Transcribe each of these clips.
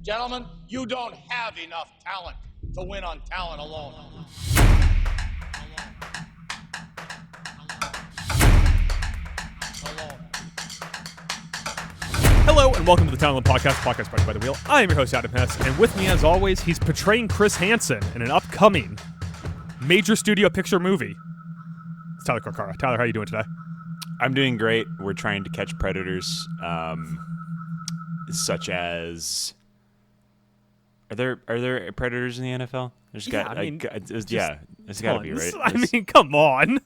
Gentlemen, you don't have enough talent to win on talent alone. Hello and welcome to the Talent podcast brought by The Wheel. I am your host, Adam Hess, and with me as always, he's portraying Chris Hansen in an upcoming major studio picture movie. It's Tyler Carcara. Tyler, how are you doing today? I'm doing great. We're trying to catch predators, such as... Are there predators in the NFL? There's there's got to be, right? I mean, come on.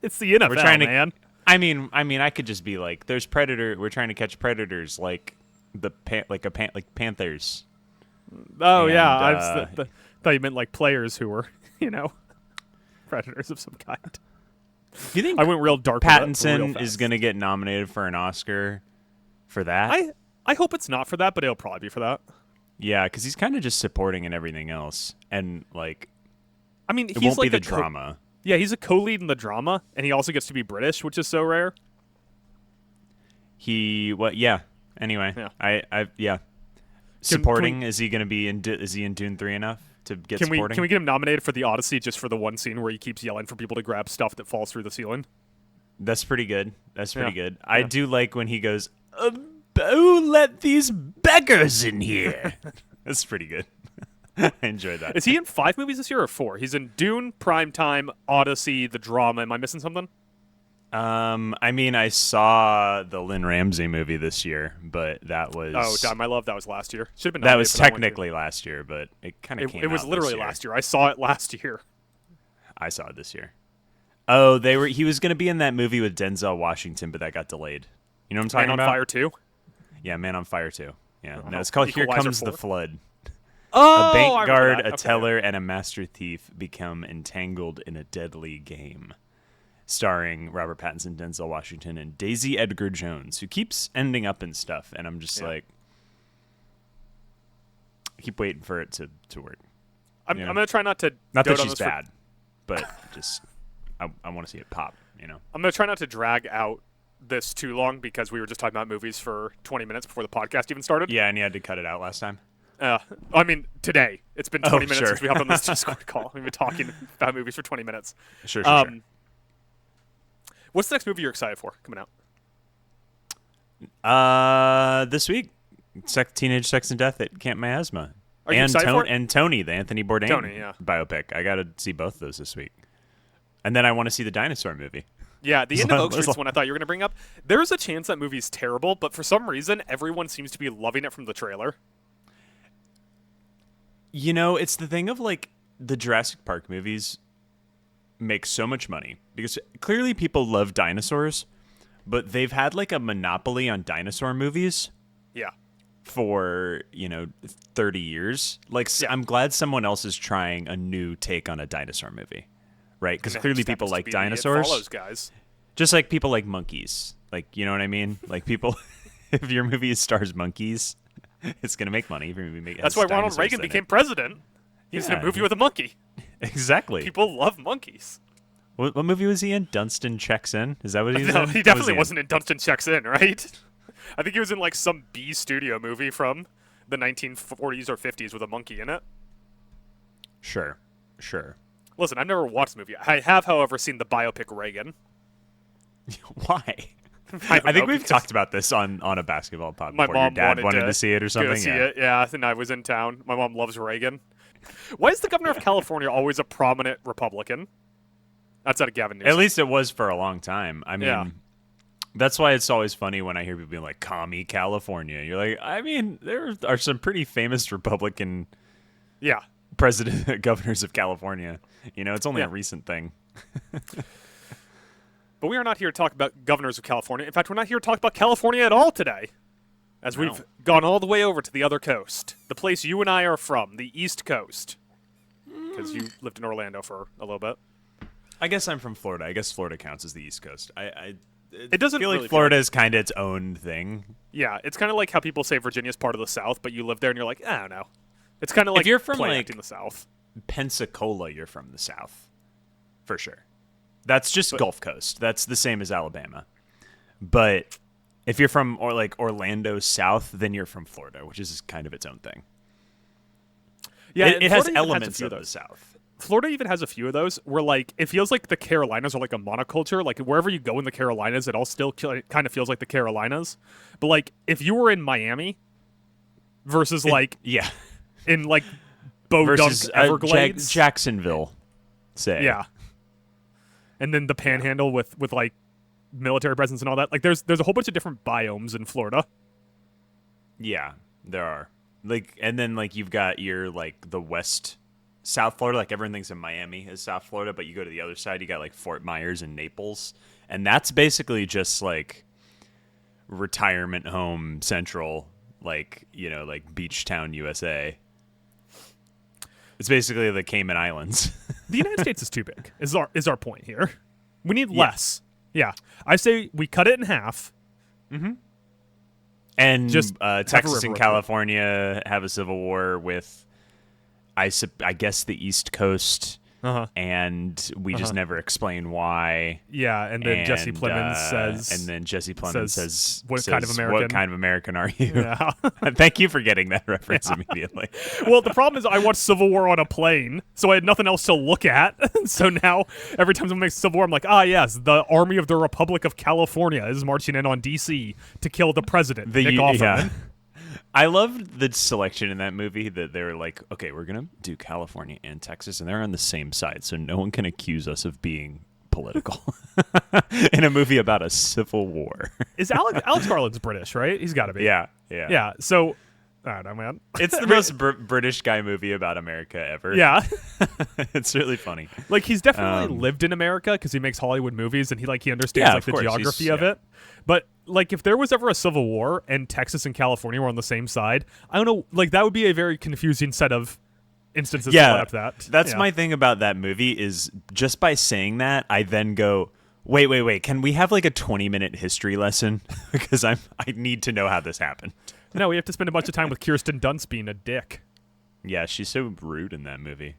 It's the NFL, We're trying to, man. I mean, I could just be like, there's predator. We're trying to catch predators like panthers. Oh, And, yeah. I thought you meant like players who were, predators of some kind. Do you think I went real dark. Pattinson is going to get nominated for an Oscar for that? I hope it's not for that, but it'll probably be for that. Yeah, because he's kind of just supporting and everything else, and like, I mean, it he's won't like be the drama. Yeah, he's a co-lead in the drama, and he also gets to be British, which is so rare. Yeah. Anyway, Yeah. Supporting, is he going to be is he in Dune 3 enough to get supporting? Can we get him nominated for the Odyssey just for the one scene where he keeps yelling for people to grab stuff that falls through the ceiling? That's pretty good. That's pretty good. Yeah. I do like when he goes, "Who let these beggars in here?" That's pretty good. I enjoyed that. Is he in 5 movies this year or 4? He's in Dune, Primetime, Odyssey, the drama. Am I missing something? I mean, I saw the Lynn Ramsey movie this year, but that was... Oh, damn, I love that was last year. Should have been that nominated was for that one, too. technically last year, but it kind of came out It was literally this year. last year. I saw it last year. I saw it this year. Oh, he was going to be in that movie with Denzel Washington, but that got delayed. You know what I'm talking Man about? on Fire 2? Yeah, Man on Fire 2. Yeah, no, it's called Here Equalizer Comes 4? the Flood. Oh, A bank I remember guard, that. a Okay. teller, and a master thief become entangled in a deadly game. Starring Robert Pattinson, Denzel Washington, and Daisy Edgar Jones, who keeps ending up in stuff. And I'm just like, I keep waiting for it to work. I'm going to try not to Not dote that on she's this bad, but just I want to see it pop, I'm going to try not to drag out this too long because we were just talking about movies for 20 minutes before the podcast even started. Yeah, and you had to cut it out last time. I mean, today. It's been 20 minutes sure. since we hopped on this Discord call. We've been talking about movies for 20 minutes. Sure. What's the next movie you're excited for coming out? This week, Teenage Sex and Death at Camp Miasma. Are you excited for it? And Tony, the Anthony Bourdain Tony, yeah. biopic. I got to see both of those this week. And then I want to see the dinosaur movie. Yeah, the end of Oak There's Street's one I thought you were going to bring up. There's a chance that movie's terrible, but for some reason, everyone seems to be loving it from the trailer. It's the thing of like the Jurassic Park movies make so much money because clearly people love dinosaurs, but they've had like a monopoly on dinosaur movies. Yeah. For 30 years. Like, I'm glad someone else is trying a new take on a dinosaur movie, right? Because clearly people like dinosaurs. It follows, guys. Just like people like monkeys. Like, you know what I mean? Like people, if your movie stars monkeys, it's gonna make money. If your movie That's why Ronald Reagan became president. He's in a movie with a monkey. Exactly. People love monkeys. What movie was he in? Dunstan Checks In? Is that what he's in? No, he definitely wasn't in Dunstan Checks In, right? I think he was in like some B studio movie from the 1940s or 50s with a monkey in it. Sure. Listen, I've never watched the movie. I have, however, seen the biopic Reagan. Why? I think we've talked about this on a basketball pod My before. Your mom dad wanted to see it or something. Go see it, yeah. And I was in town. My mom loves Reagan. Why is the governor of California always a prominent Republican? That's out of Gavin Newsom. At least it was for a long time. I mean, that's why it's always funny when I hear people being like, "Commie California." You're like, I mean, there are some pretty famous Republican governors of California. It's only a recent thing. But we are not here to talk about governors of California. In fact, we're not here to talk about California at all today, as we've gone all the way over to the other coast, the place you and I are from, the East Coast, because you lived in Orlando for a little bit. I guess I'm from Florida. I guess Florida counts as the East Coast. It doesn't feel really like Florida is kind of its own thing. Yeah, it's kind of like how people say Virginia's part of the South, but you live there and you're like, I don't know. It's kind of like if you're from planting the South. Pensacola, you're from the South, for sure. That's just Gulf Coast. That's the same as Alabama. But if you're from Orlando South, then you're from Florida, which is kind of its own thing. Yeah, it and has Florida even elements a few of the those. South. Florida even has a few of those where, like, it feels like the Carolinas are like a monoculture. Like, wherever you go in the Carolinas, it all still kind of feels like the Carolinas. But, like, if you were in Miami versus, like, Yeah. in, like, Bodunk, Versus Everglades. Jacksonville, say. Yeah. And then the Panhandle with like, military presence and all that. Like, there's a whole bunch of different biomes in Florida. Yeah, there are. Like, and then, like, you've got your, like, the west... South Florida, like everyone thinks of Miami as South Florida, but you go to the other side, you got like Fort Myers and Naples, and that's basically just like retirement home central, like, you know, like beach town USA. It's basically the Cayman Islands. The United States is too big. Is our point here? We need less. Yeah, I say we cut it in half. And Just Texas and river California have a civil war with, I guess, the East Coast, and we just never explain why. Yeah, and then Jesse Plemons says... And then Jesse Plemons says, what kind of American? What kind of American are you? Yeah. Thank you for getting that reference immediately. Well, the problem is I watched Civil War on a plane, so I had nothing else to look at. So now, every time someone makes Civil War, I'm like, yes, the Army of the Republic of California is marching in on D.C. to kill the president, Nick Offerman. Yeah. I loved the selection in that movie that they were like, okay, we're going to do California and Texas, and they're on the same side, so no one can accuse us of being political in a movie about a civil war. Is Alex Garland's British, right? He's got to be. Yeah. Yeah, so, I don't know, man. It's the most British guy movie about America ever. Yeah. It's really funny. Like, he's definitely lived in America because he makes Hollywood movies, and he understands, like, the geography of it. But, like, if there was ever a civil war and Texas and California were on the same side, I don't know, like, that would be a very confusing set of instances to line up that. That's my thing about that movie is just by saying that, I then go, wait, can we have, like, a 20-minute history lesson? Because I need to know how this happened. No, we have to spend a bunch of time with Kirsten Dunst being a dick. Yeah, she's so rude in that movie.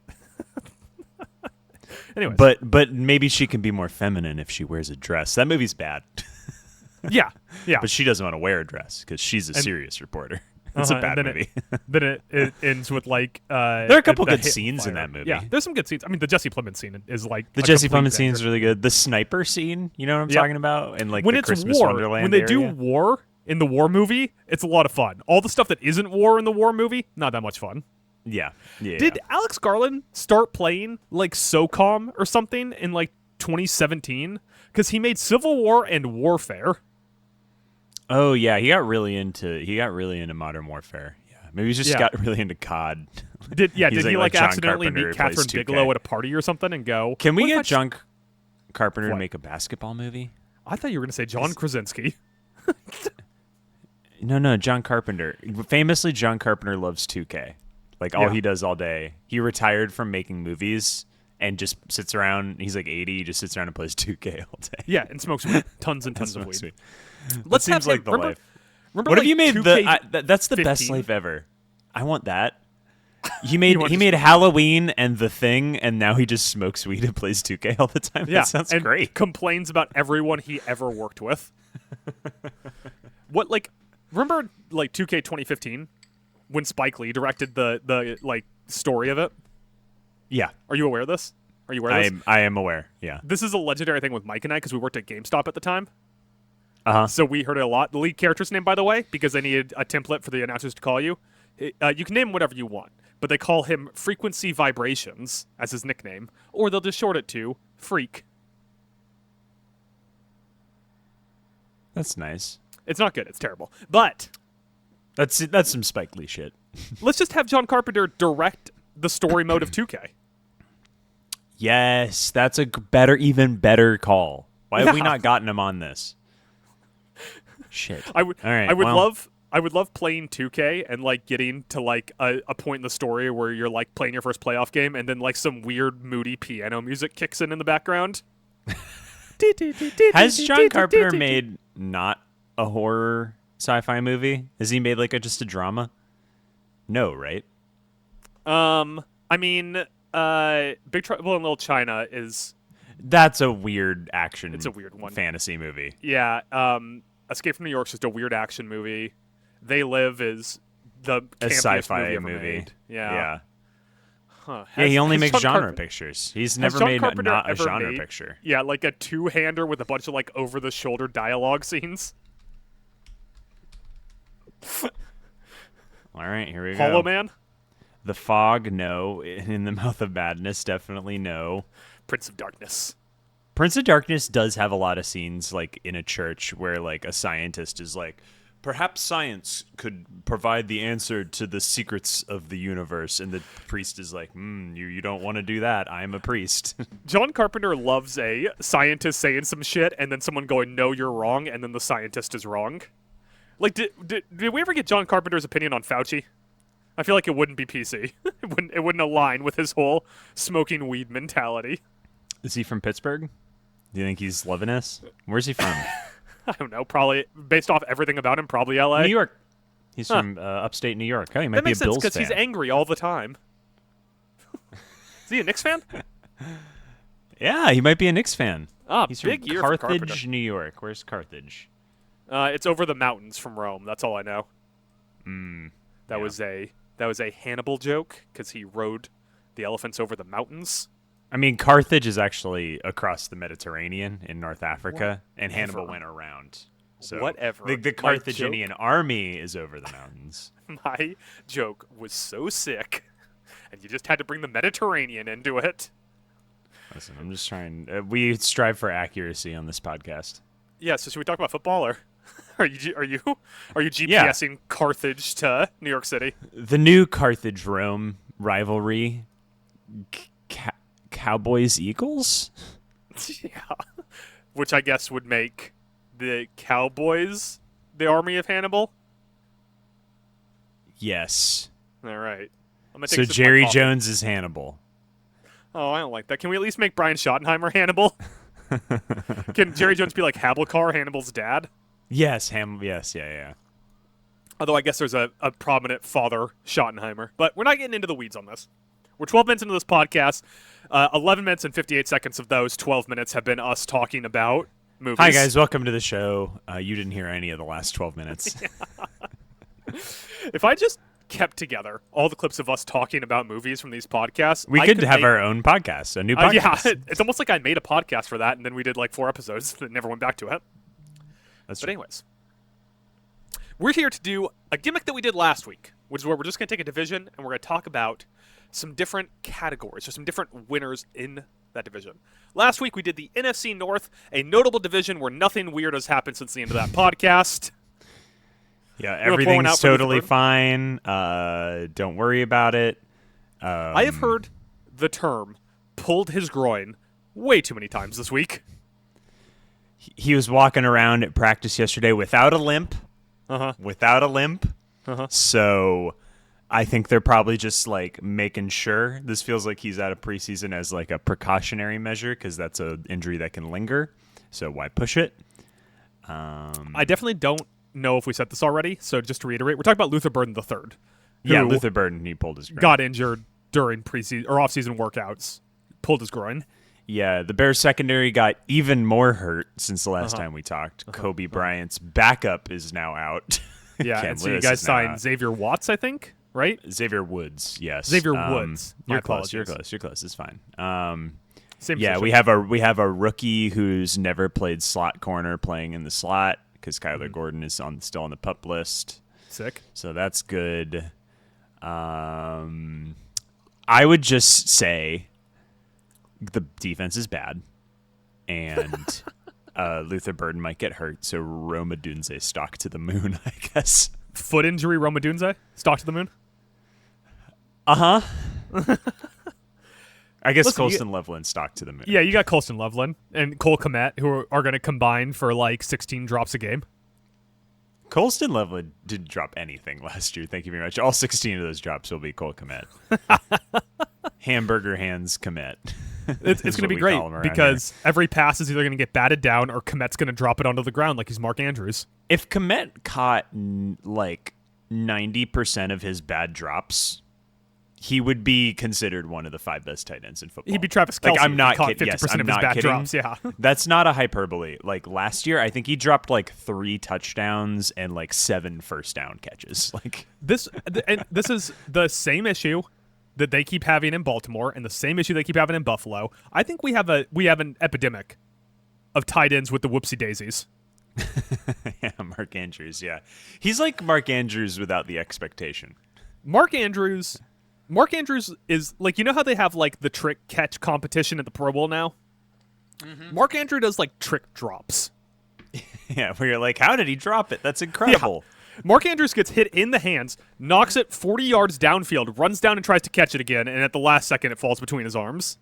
Anyways. But maybe she can be more feminine if she wears a dress. That movie's bad. Yeah. But she doesn't want to wear a dress because she's a serious reporter. It's a bad movie. Then it ends with, like... there are a couple good scenes in that movie. Yeah, there's some good scenes. I mean, the Jesse Plemons scene is, like... The Jesse Plemons scene is really good. The sniper scene, you know what I'm talking about? And, like, when the it's Christmas war, Wonderland when they area. do war in the war movie, it's a lot of fun. All the stuff that isn't war in the war movie, not that much fun. Yeah. Did Alex Garland start playing, like, SOCOM or something in, like, 2017? Because he made Civil War and Warfare. Oh yeah, he got really into Modern Warfare. Yeah, maybe he just got really into COD. Did he like accidentally Carpenter meet Catherine Bigelow at a party or something and go? Can we get John Carpenter to make a basketball movie? I thought you were going to say John Krasinski. No, John Carpenter. Famously, John Carpenter loves 2K. Like all he does all day. He retired from making movies and just sits around. He's like 80. He just sits around and plays 2K all day. Yeah, and smokes weed. Tons and tons of weed. Let's seems like the life. Remember, what like, have you made? That's the 15? best life ever. I want that. He made Halloween and The Thing, and now he just smokes weed and plays 2K all the time. Yeah, that sounds and great. Complains about everyone he ever worked with. Remember 2K 2015 when Spike Lee directed the story of it? Yeah. Are you aware of this? Are you aware of this? I am aware. Yeah. This is a legendary thing with Mike and I because we worked at GameStop at the time. Uh-huh. So we heard it a lot. The lead character's name, by the way, because they needed a template for the announcers to call you. You can name whatever you want, but they call him Frequency Vibrations as his nickname, or they'll just short it to Freak. That's nice. It's not good. It's terrible. But that's some Spike Lee shit. Let's just have John Carpenter direct the story mode of 2K. Yes, that's a even better call. Why have we not gotten him on this? Shit. I would love playing 2K and getting to a point in the story where you're playing your first playoff game and then some weird moody piano music kicks in the background. Has John Carpenter made not a horror sci-fi movie? Has he made just a drama? No, right? I mean, Big Trouble in Little China is... That's a weird action. It's a weird one. Fantasy movie. Yeah. Escape from New York is just a weird action movie. They Live is the a campiest sci-fi movie ever movie. made. Yeah. Huh. Yeah, he only Has makes John genre Carpenter- pictures. He's has never John made Carpenter not a ever genre made- picture. Yeah, like a two-hander with a bunch of like over-the-shoulder dialogue scenes. All right, here we Hollow go. Man, The Fog, no. In the Mouth of Madness, definitely no. Prince of Darkness. Prince of Darkness does have a lot of scenes like in a church where like a scientist is like, perhaps science could provide the answer to the secrets of the universe, and the priest is like, you don't want to do that. I'm a priest. John Carpenter loves a scientist saying some shit and then someone going, "No, you're wrong," and then the scientist is wrong. Like, did we ever get John Carpenter's opinion on Fauci? I feel like it wouldn't be PC. It wouldn't align with his whole smoking weed mentality. Is he from Pittsburgh? Do you think he's loving us? Where's he from? I don't know. Probably based off everything about him, probably LA. New York. He's from upstate New York. Oh, he might That be a makes sense Bills because fan. he's angry all the time. Is he a Knicks fan? Yeah, he might be a Knicks fan. Ah, He's big from year for Carthage, Carpenter. New York. Where's Carthage? It's over the mountains from Rome. That's all I know. That yeah. was a Hannibal joke because he rode the elephants over the mountains. I mean, Carthage is actually across the Mediterranean in North Africa, and Hannibal went around. So Whatever. The My Carthaginian army is over the mountains. My joke was so sick, and you just had to bring the Mediterranean into it. Listen, I'm just trying. We strive for accuracy on this podcast. Yeah. So should we talk about football, or are you GPSing Carthage to New York City? The new Carthage-Rome rivalry, Cowboys-Eagles? Yeah. Which I guess would make the Cowboys the army of Hannibal. Yes. All right. I'm gonna take So a sip of my Jerry coffee. Jones is Hannibal. Oh, I don't like that. Can we at least make Brian Schottenheimer Hannibal? Can Jerry Jones be like Habilcar, Hannibal's dad? Yes, Yes, yeah. Although I guess there's a prominent father, Schottenheimer. But we're not getting into the weeds on this. We're 12 minutes into this podcast. 11 minutes and 58 seconds of those 12 minutes have been us talking about movies. Hi, guys. Welcome to the show. You didn't hear any of the last 12 minutes. If I just kept together all the clips of us talking about movies from these podcasts, We I could could have make- our own podcast, a new podcast. Yeah, it's almost like I made a podcast for that, and then we did like 4 episodes that never went back to it. That's But true. anyways, we're here to do a gimmick that we did last week, which is where we're just going to take a division and we're going to talk about some different categories or some different winners in that division. Last week we did the NFC North, a notable division where nothing weird has happened since the end of that podcast. Yeah, wanna pour one out everything's for Luther totally Burden? fine. Don't worry about it. I have heard the term pulled his groin way too many times this week. He was walking around at practice yesterday without a limp. Without a limp. So I think they're probably just like making sure. This feels like he's out of preseason as like a precautionary measure because that's an injury that can linger. So why push it? I definitely don't know if we said this already, so just to reiterate, we're talking about Luther Burden III. Yeah, who Luther Burden, he pulled his groin. got injured during preseason or off-season workouts, pulled his groin. Yeah, the Bears secondary got even more hurt since the last time we talked. Kobe Bryant's backup is now out. Yeah, Cam and so you Lewis guys is now signed out. Xavier Watts, I think, right? Xavier Woods, yes. Xavier Woods. My You're close. You're apologies. close. You're close. It's fine. Same Yeah, position. we have a rookie who's never played slot corner playing in the slot because Kyler Gordon is still on the PUP list. Sick. So that's good. I would just say the defense is bad, and Luther Burden might get hurt. So Roma Dunze stock to the moon, I guess. Foot injury, Roma Dunze, stock to the moon. I guess Listen, Colston Loveland stock to the moon. Yeah, you got Colston Loveland and Cole Kmet, who are going to combine for like 16 drops a game. Colston Loveland didn't drop anything last year. Thank you very much. All 16 of those drops will be Cole Kmet. Hamburger hands Kmet. It's going to be great because every pass is either going to get batted down or Kmet's going to drop it onto the ground like he's Mark Andrews. If Kmet caught like 90% of his bad drops, he would be considered one of the 5 best tight ends in football. He'd be Travis Kelce. Like, I'm not if he caught kidding. 50% Yes, I'm of his not bad kidding. drops. Yeah. That's not a hyperbole. Like last year, I think he dropped like 3 touchdowns and like 7 first down catches. Like This is the same issue that they keep having in Baltimore and the same issue they keep having in Buffalo. I think we have an epidemic of tight ends with the whoopsie daisies. Yeah, Mark Andrews. Yeah, he's like Mark Andrews without the expectation. Mark Andrews is like, you know how they have like the trick catch competition at the Pro Bowl now? Mm-hmm. Mark Andrews does like trick drops. Yeah, where you're like, how did he drop it? That's incredible. Yeah. Mark Andrews gets hit in the hands, knocks it 40 yards downfield, runs down and tries to catch it again, and at the last second it falls between his arms.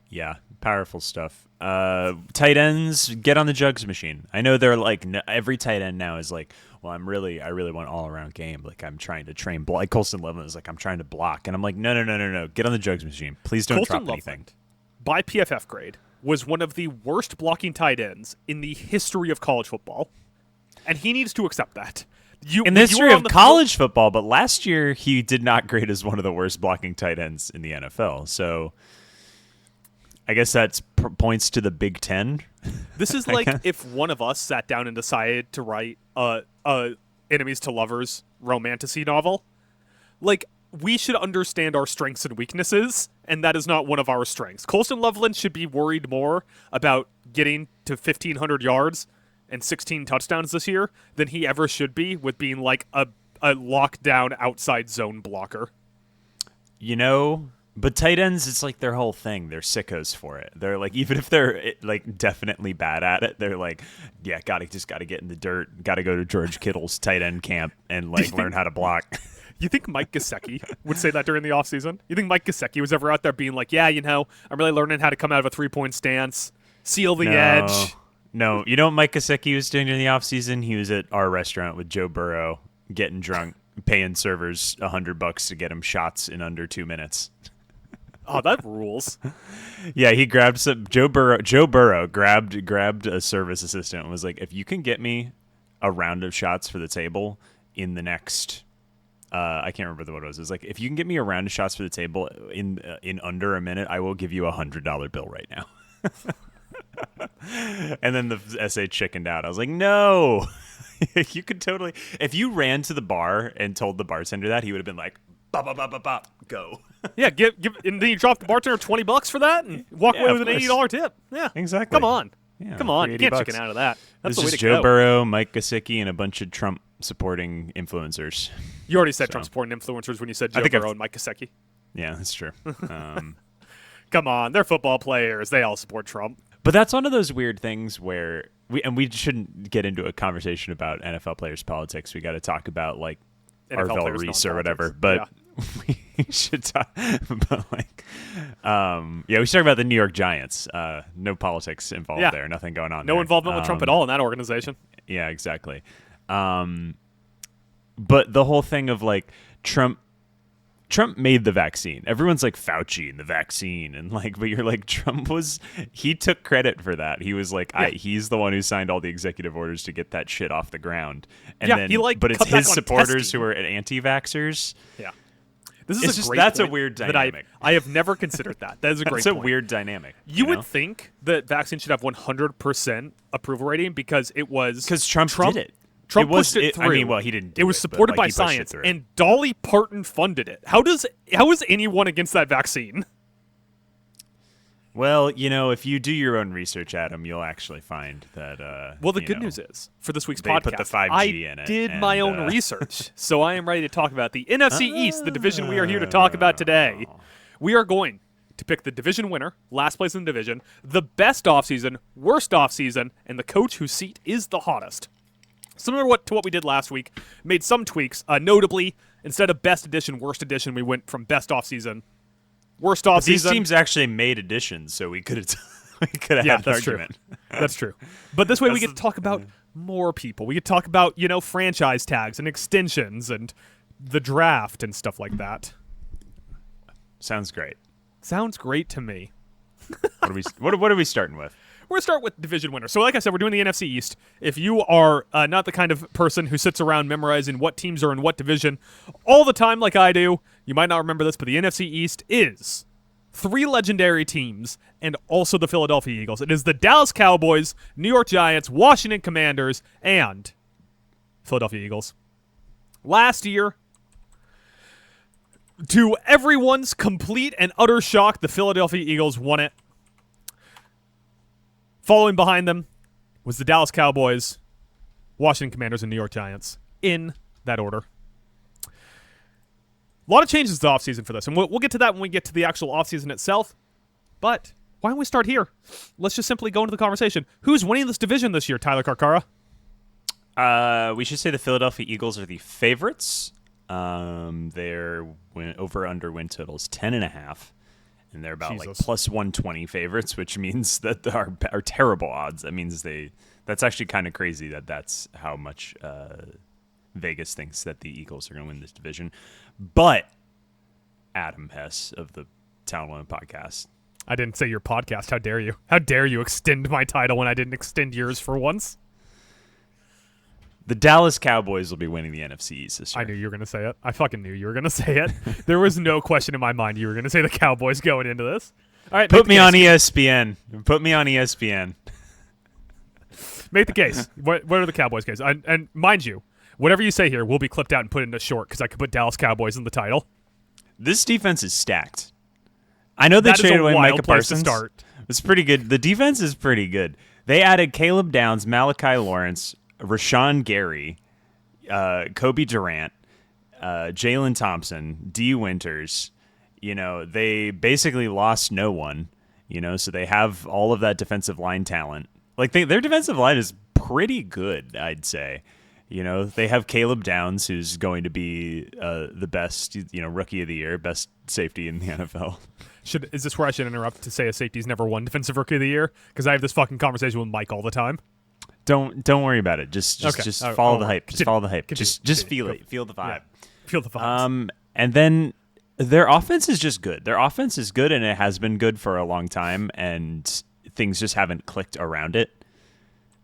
Yeah, powerful stuff. Tight ends, get on the jugs machine. I know they're like, every tight end now is like, well, I really want all around game. Like, I'm trying to train block. Like Colston Loveland is like, I'm trying to block, and I'm like, no, get on the jugs machine. Please don't drop anything. By PFF grade, was one of the worst blocking tight ends in the history of college football, and he needs to accept that. In the history of college football, but last year he did not grade as one of the worst blocking tight ends in the NFL. So I guess that points to the Big Ten. This is like if one of us sat down and decided to write a enemies to lovers romantasy novel. Like, we should understand our strengths and weaknesses, and that is not one of our strengths. Colston Loveland should be worried more about getting to 1,500 yards and 16 touchdowns this year than he ever should be with being like a lockdown outside zone blocker. You know, but tight ends, it's like their whole thing. They're sickos for it. They're like, even if they're like definitely bad at it, they're like, yeah, gotta get in the dirt. Gotta go to George Kittle's tight end camp and like learn how to block. You think Mike Gesicki would say that during the offseason? You think Mike Gesicki was ever out there being like, yeah, you know, I'm really learning how to come out of a 3-point stance, seal the edge? No, you know what Mike Gesicki was doing in the offseason? He was at our restaurant with Joe Burrow, getting drunk, paying servers $100 to get him shots in under 2 minutes. Oh, that rules. Yeah, he grabbed some. Joe Burrow grabbed a service assistant and was like, if you can get me a round of shots for the table in the next, I can't remember what it was. It was like, if you can get me a round of shots for the table in under a minute, I will give you $100 bill right now. And then the SA chickened out. I was like, no. You could totally, if you ran to the bar and told the bartender that, he would have been like, bop, bop, bop, bop, bop, go. Yeah, and then you drop the bartender $20 for that and walk away with an $80 tip. Yeah, exactly. Come on, yeah, come on. You can't chicken out of that. That's the way to Joe go. Burrow, Mike Gesicki, and a bunch of Trump supporting influencers. You already said Trump supporting influencers when you said Joe Burrow and Mike Gesicki. Yeah, that's true. Come on, they're football players. They all support Trump. But that's one of those weird things where we shouldn't get into a conversation about NFL players' politics. We got to talk about like Arvell Reese or whatever. But we should talk about like, we should talk about the New York Giants. No politics involved there. Nothing going on. No involvement with Trump at all in that organization. Yeah, exactly. But the whole thing of like Trump made the vaccine. Everyone's like Fauci and the vaccine, and like, but you're like, he took credit for that. He was like, he's the one who signed all the executive orders to get that shit off the ground. And then, but it's his supporters who are anti-vaxxers. Yeah, this is that's a weird dynamic. I have never considered that. That is a great. That's a weird dynamic. You would think that vaccine should have 100% approval rating because Trump did it. Trump pushed it through. I mean, well, he didn't do it. It was supported by science, and Dolly Parton funded it. How is anyone against that vaccine? Well, you know, if you do your own research, Adam, you'll actually find that. Well, the good news is, for this week's podcast, put the 5G in it. I did my own research, so I am ready to talk about the NFC East, the division we are here to talk about today. We are going to pick the division winner, last place in the division, the best offseason, worst offseason, and the coach whose seat is the hottest. Similar to what we did last week, made some tweaks. Notably, instead of best edition, worst edition, we went from best offseason, worst offseason. These teams actually made additions, so we could have had an argument. That's true. But this way we get to talk about more people. We get to talk about, franchise tags and extensions and the draft and stuff like that. Sounds great. Sounds great to me. What are we starting with? We're going to start with division winner. So like I said, we're doing the NFC East. If you are not the kind of person who sits around memorizing what teams are in what division all the time like I do, you might not remember this, but the NFC East is 3 legendary teams and also the Philadelphia Eagles. It is the Dallas Cowboys, New York Giants, Washington Commanders, and Philadelphia Eagles. Last year, To everyone's complete and utter shock, the Philadelphia Eagles won it. Following behind them was the Dallas Cowboys, Washington Commanders, and New York Giants, in that order. A lot of changes to the offseason for this, and we'll get to that when we get to the actual offseason itself. But why don't we start here? Let's just simply go into the conversation. Who's winning this division this year, Tyler Carcara? We should say the Philadelphia Eagles are the favorites. Their over-under win total is 10.5. And they're about like plus 120 favorites, which means that are terrible odds. That means that's actually kind of crazy that's how much Vegas thinks that the Eagles are going to win this division. But Adam Hess of the Town One podcast. I didn't say your podcast. How dare you? How dare you extend my title when I didn't extend yours for once? The Dallas Cowboys will be winning the NFC East this year. I knew you were going to say it. I fucking knew you were going to say it. There was no question in my mind you were going to say the Cowboys going into this. All right, Put me on ESPN. Put me on ESPN. Make the case. What are the Cowboys' case? And mind you, whatever you say here will be clipped out and put into short because I could put Dallas Cowboys in the title. This defense is stacked. I know they traded away Micah Parsons. It's pretty good. The defense is pretty good. They added Caleb Downs, Malachi Lawrence, Rashawn Gary, Kobe Durant, Jalen Thompson, D. Winters. They basically lost no one, so they have all of that defensive line talent. Like their defensive line is pretty good, I'd say. They have Caleb Downs, who's going to be the best, rookie of the year, best safety in the NFL. Is this where I should interrupt to say a safety's never won defensive rookie of the year? Because I have this fucking conversation with Mike all the time. Don't worry about it. Just follow the hype. Just follow the hype. Just feel it. Feel the vibe. Yeah. Feel the vibes. And then their offense is just good. Their offense is good, and it has been good for a long time, and things just haven't clicked around it.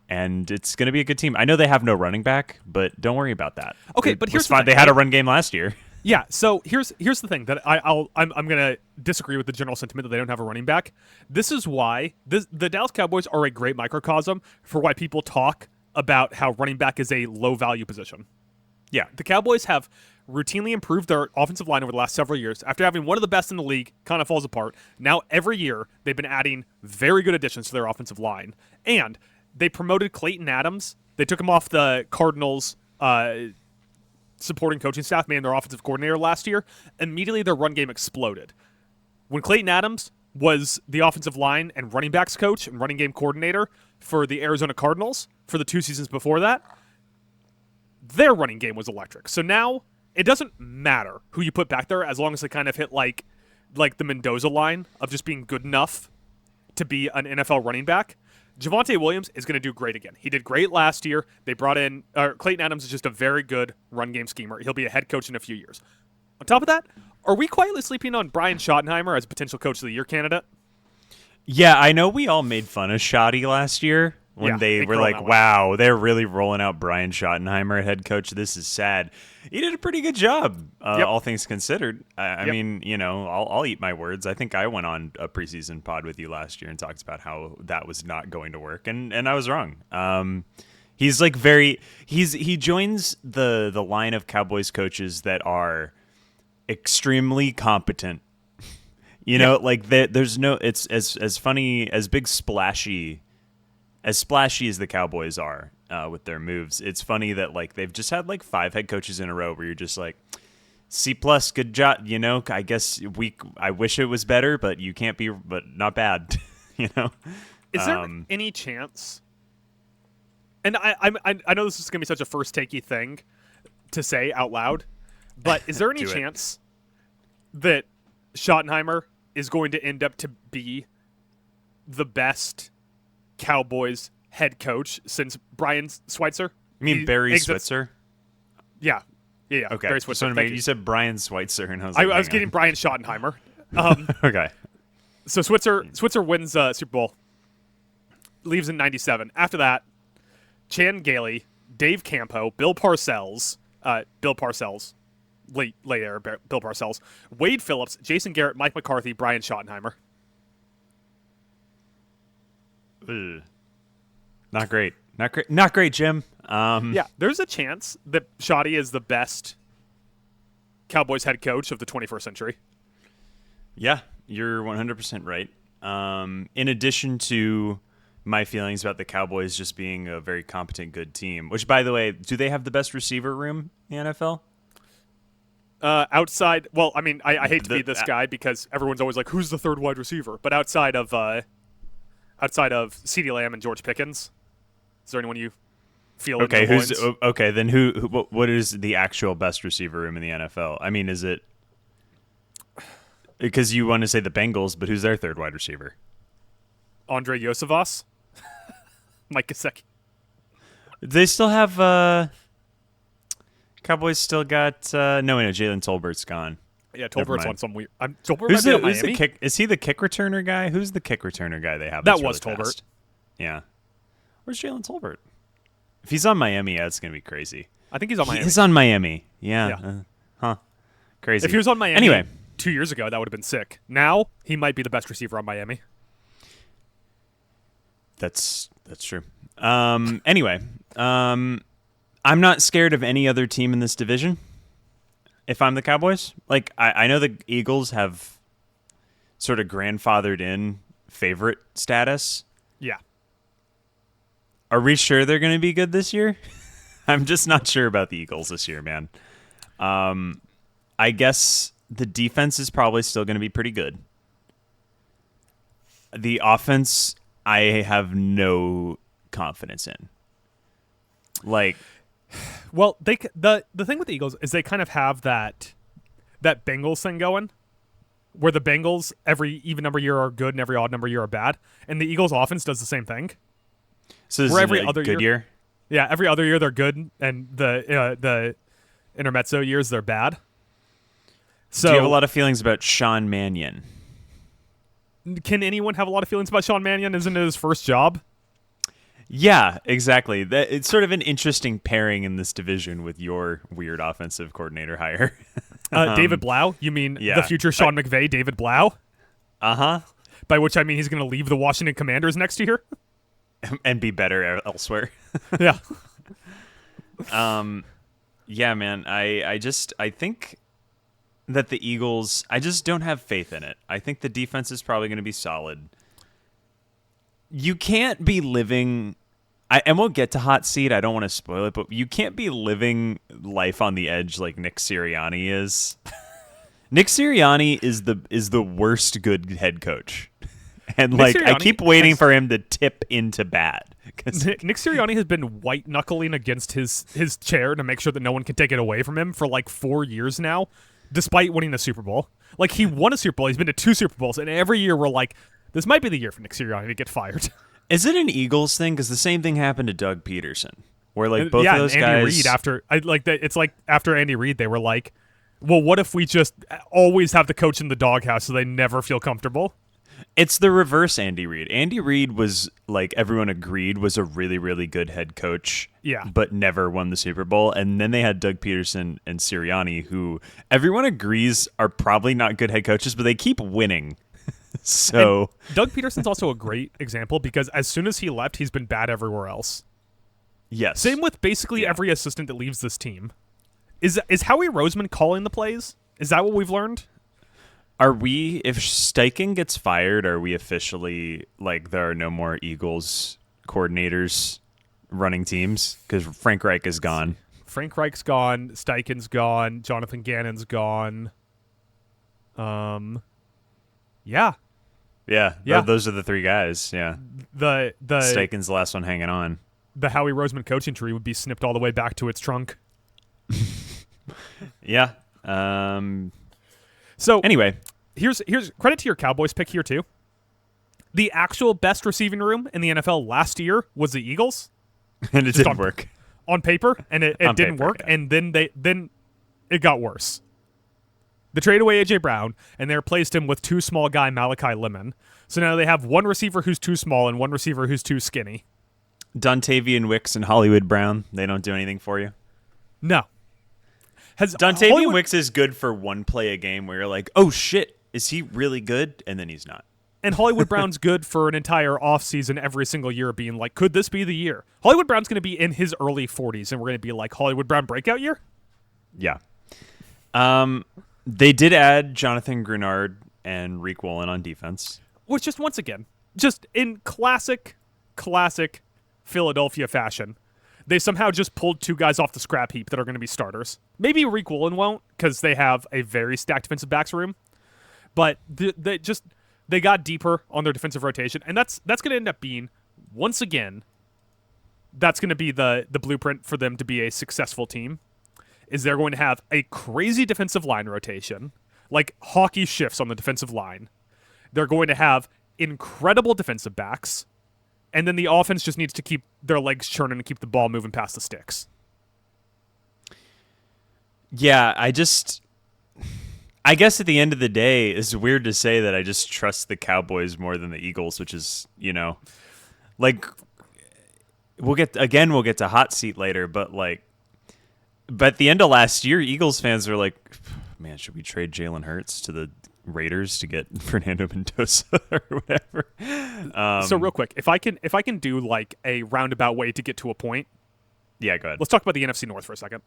And it's going to be a good team. I know they have no running back, but don't worry about that. Okay, but here's the thing. They had a run game last year. Yeah, so here's the thing that I'm going to disagree with the general sentiment that they don't have a running back. This is why the Dallas Cowboys are a great microcosm for why people talk about how running back is a low-value position. Yeah, the Cowboys have routinely improved their offensive line over the last several years. After having one of the best in the league, kind of falls apart. Now every year they've been adding very good additions to their offensive line. And they promoted Clayton Adams. They took him off the Cardinals' supporting coaching staff, made him their offensive coordinator last year. Immediately their run game exploded. When Clayton Adams was the offensive line and running backs coach and running game coordinator for the Arizona Cardinals for the 2 seasons before that, their running game was electric. So now it doesn't matter who you put back there as long as they kind of hit like the Mendoza line of just being good enough to be an NFL running back. Javonte Williams is going to do great again. He did great last year. They brought in Clayton Adams is just a very good run game schemer. He'll be a head coach in a few years. On top of that, are we quietly sleeping on Brian Schottenheimer as a potential coach of the year candidate? Yeah, I know we all made fun of Schotty last year when they were like, wow, they're really rolling out Brian Schottenheimer head coach. This is sad. He did a pretty good job, all things considered. I mean, I'll eat my words. I think I went on a preseason pod with you last year and talked about how that was not going to work, and I was wrong. He's like he joins the line of Cowboys coaches that are extremely competent. Like there's no, it's as funny, as big splashy as the Cowboys are with their moves. It's funny that like they've just had like 5 head coaches in a row where you're just like, C+, good job. I guess I wish it was better, but you can't be, but not bad. Is there any chance? And I know this is gonna be such a first takey thing to say out loud, but is there any chance that Schottenheimer is going to end up to be the best Cowboys head coach since Brian Schweitzer? You mean Barry Switzer? Yeah. Okay. Barry Switzer. You said Brian Schweitzer, and I was getting Brian Schottenheimer. Okay. So Switzer wins Super Bowl, leaves in '97. After that, Chan Gailey, Dave Campo, Bill Parcells, late era Bill Parcells, Wade Phillips, Jason Garrett, Mike McCarthy, Brian Schottenheimer. Ugh. Not great, Jim. Yeah, there's a chance that Schotty is the best Cowboys head coach of the 21st century. Yeah, you're 100% right. In addition to my feelings about the Cowboys just being a very competent, good team, which, by the way, do they have the best receiver room in the NFL? Outside, well, I mean, I hate to be this guy because everyone's always like, who's the third wide receiver? But outside of CeeDee Lamb and George Pickens, is there anyone you feel? Okay, then what is the actual best receiver room in the NFL? I mean, is it because you want to say the Bengals, but who's their third wide receiver? Andre Yosevas, Mike Gesicki. They still have. Cowboys still got Jalen Tolbert's gone. Yeah, Tolbert's on some weird. Tolbert might be on Miami. Is he the kick returner guy? Who's the kick returner guy they have? That was really Tolbert. Fast? Yeah. Where's Jalen Tolbert? If he's on Miami, that's gonna be crazy. I think he's on Miami. He's on Miami. Yeah. Crazy. If he was on Miami, anyway, 2 years ago, that would have been sick. Now he might be the best receiver on Miami. That's true. Anyway, I'm not scared of any other team in this division. If I'm the Cowboys, like I know the Eagles have sort of grandfathered in favorite status. Yeah. Are we sure they're going to be good this year? I'm just not sure about the Eagles this year, man. I guess the defense is probably still going to be pretty good. The offense, I have no confidence in. Like, well, the thing with the Eagles is they kind of have that Bengals thing going, where the Bengals every even number year are good and every odd number year are bad, and the Eagles offense does the same thing. So this is every other good year. Yeah, every other year they're good, and the intermezzo years they're bad. So do you have a lot of feelings about Sean Mannion? Can anyone have a lot of feelings about Sean Mannion? Isn't it his first job? Yeah, exactly. It's sort of an interesting pairing in this division with your weird offensive coordinator hire. David Blau? You mean the future Sean McVay, David Blau? Uh-huh. By which I mean he's going to leave the Washington Commanders next year? And be better elsewhere. Yeah. Yeah, man. I think that the Eagles, I just don't have faith in it. I think the defense is probably going to be solid. You can't be living, and we'll get to hot seat. I don't want to spoil it, but you can't be living life on the edge like Nick Sirianni is. Nick Sirianni is the worst good head coach, and I keep waiting for him to tip into bad. Nick Sirianni has been white knuckling against his chair to make sure that no one can take it away from him for like 4 years now, despite winning the Super Bowl. Like, he won a Super Bowl, he's been to 2 Super Bowls, and every year we're like, this might be the year for Nick Sirianni to get fired. Is it an Eagles thing? Because the same thing happened to Doug Peterson, where like both of those Andy guys. Reid it's like after Andy Reid, they were like, well, what if we just always have the coach in the doghouse so they never feel comfortable? It's the reverse Andy Reid. Andy Reid was, like, everyone agreed was a really, really good head coach, but never won the Super Bowl. And then they had Doug Peterson and Sirianni, who everyone agrees are probably not good head coaches, but they keep winning. So and Doug Peterson's also a great example because as soon as he left, he's been bad everywhere else. Yes. Same with basically every assistant that leaves this team. Is Howie Roseman calling the plays? Is that what we've learned? Are we, if Steichen gets fired, are we officially, like, there are no more Eagles coordinators running teams? Because Frank Reich is gone. Frank Reich's gone. Steichen's gone. Jonathan Gannon's gone. Yeah. Those are the 3 guys, yeah. The Steichen's the last one hanging on. The Howie Roseman coaching tree would be snipped all the way back to its trunk. Yeah. So anyway, here's credit to your Cowboys pick here too. The actual best receiving room in the NFL last year was the Eagles, and it didn't work on paper, and it didn't work, yeah. And then it got worse. They traded away A.J. Brown, and they replaced him with 2 small guy Malachi Lemon. So now they have 1 receiver who's too small and 1 receiver who's too skinny. Dontavian Wicks and Hollywood Brown, they don't do anything for you? No. Dontavian Wicks is good for 1 play a game where you're like, oh shit, is he really good? And then he's not. And Hollywood Brown's good for an entire offseason every single year being like, could this be the year? Hollywood Brown's going to be in his early 40s, and we're going to be like, Hollywood Brown breakout year? Yeah. They did add Jonathan Grenard and Reek Woolen on defense. Which just once again, just in classic Philadelphia fashion, they somehow just pulled two guys off the scrap heap that are going to be starters. Maybe Reek Woolen won't because they have a very stacked defensive backs room, but they got deeper on their defensive rotation, and that's going to end up being, once again, that's going to be the blueprint for them to be a successful team. Is they're going to have a crazy defensive line rotation, like hockey shifts on the defensive line. They're going to have incredible defensive backs, and then the offense just needs to keep their legs churning and keep the ball moving past the sticks. Yeah, I guess at the end of the day, it's weird to say that I just trust the Cowboys more than the Eagles, which is, like, we'll get to hot seat later, but at the end of last year, Eagles fans were like, man, should we trade Jalen Hurts to the Raiders to get Fernando Mendoza or whatever? So real quick, if I can do like a roundabout way to get to a point. Yeah, go ahead. Let's talk about the NFC North for a second.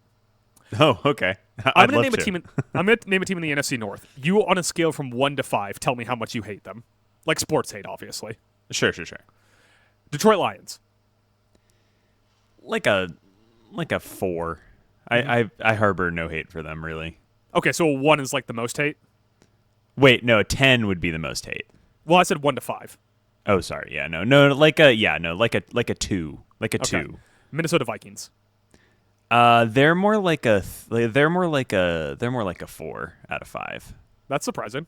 Oh, okay. I'm going to name a team. I'm going to name a team in the NFC North. You, on a scale from 1 to 5, tell me how much you hate them. Like sports hate, obviously. Sure. Detroit Lions. Like a 4. I harbor no hate for them, really. Okay, so a 1 is like the most hate. Wait, no, 10 would be the most hate. Well, I said 1 to 5. Oh, sorry. Yeah, no, like a 2, like a 2. Minnesota Vikings. They're more like a 4 out of 5. That's surprising.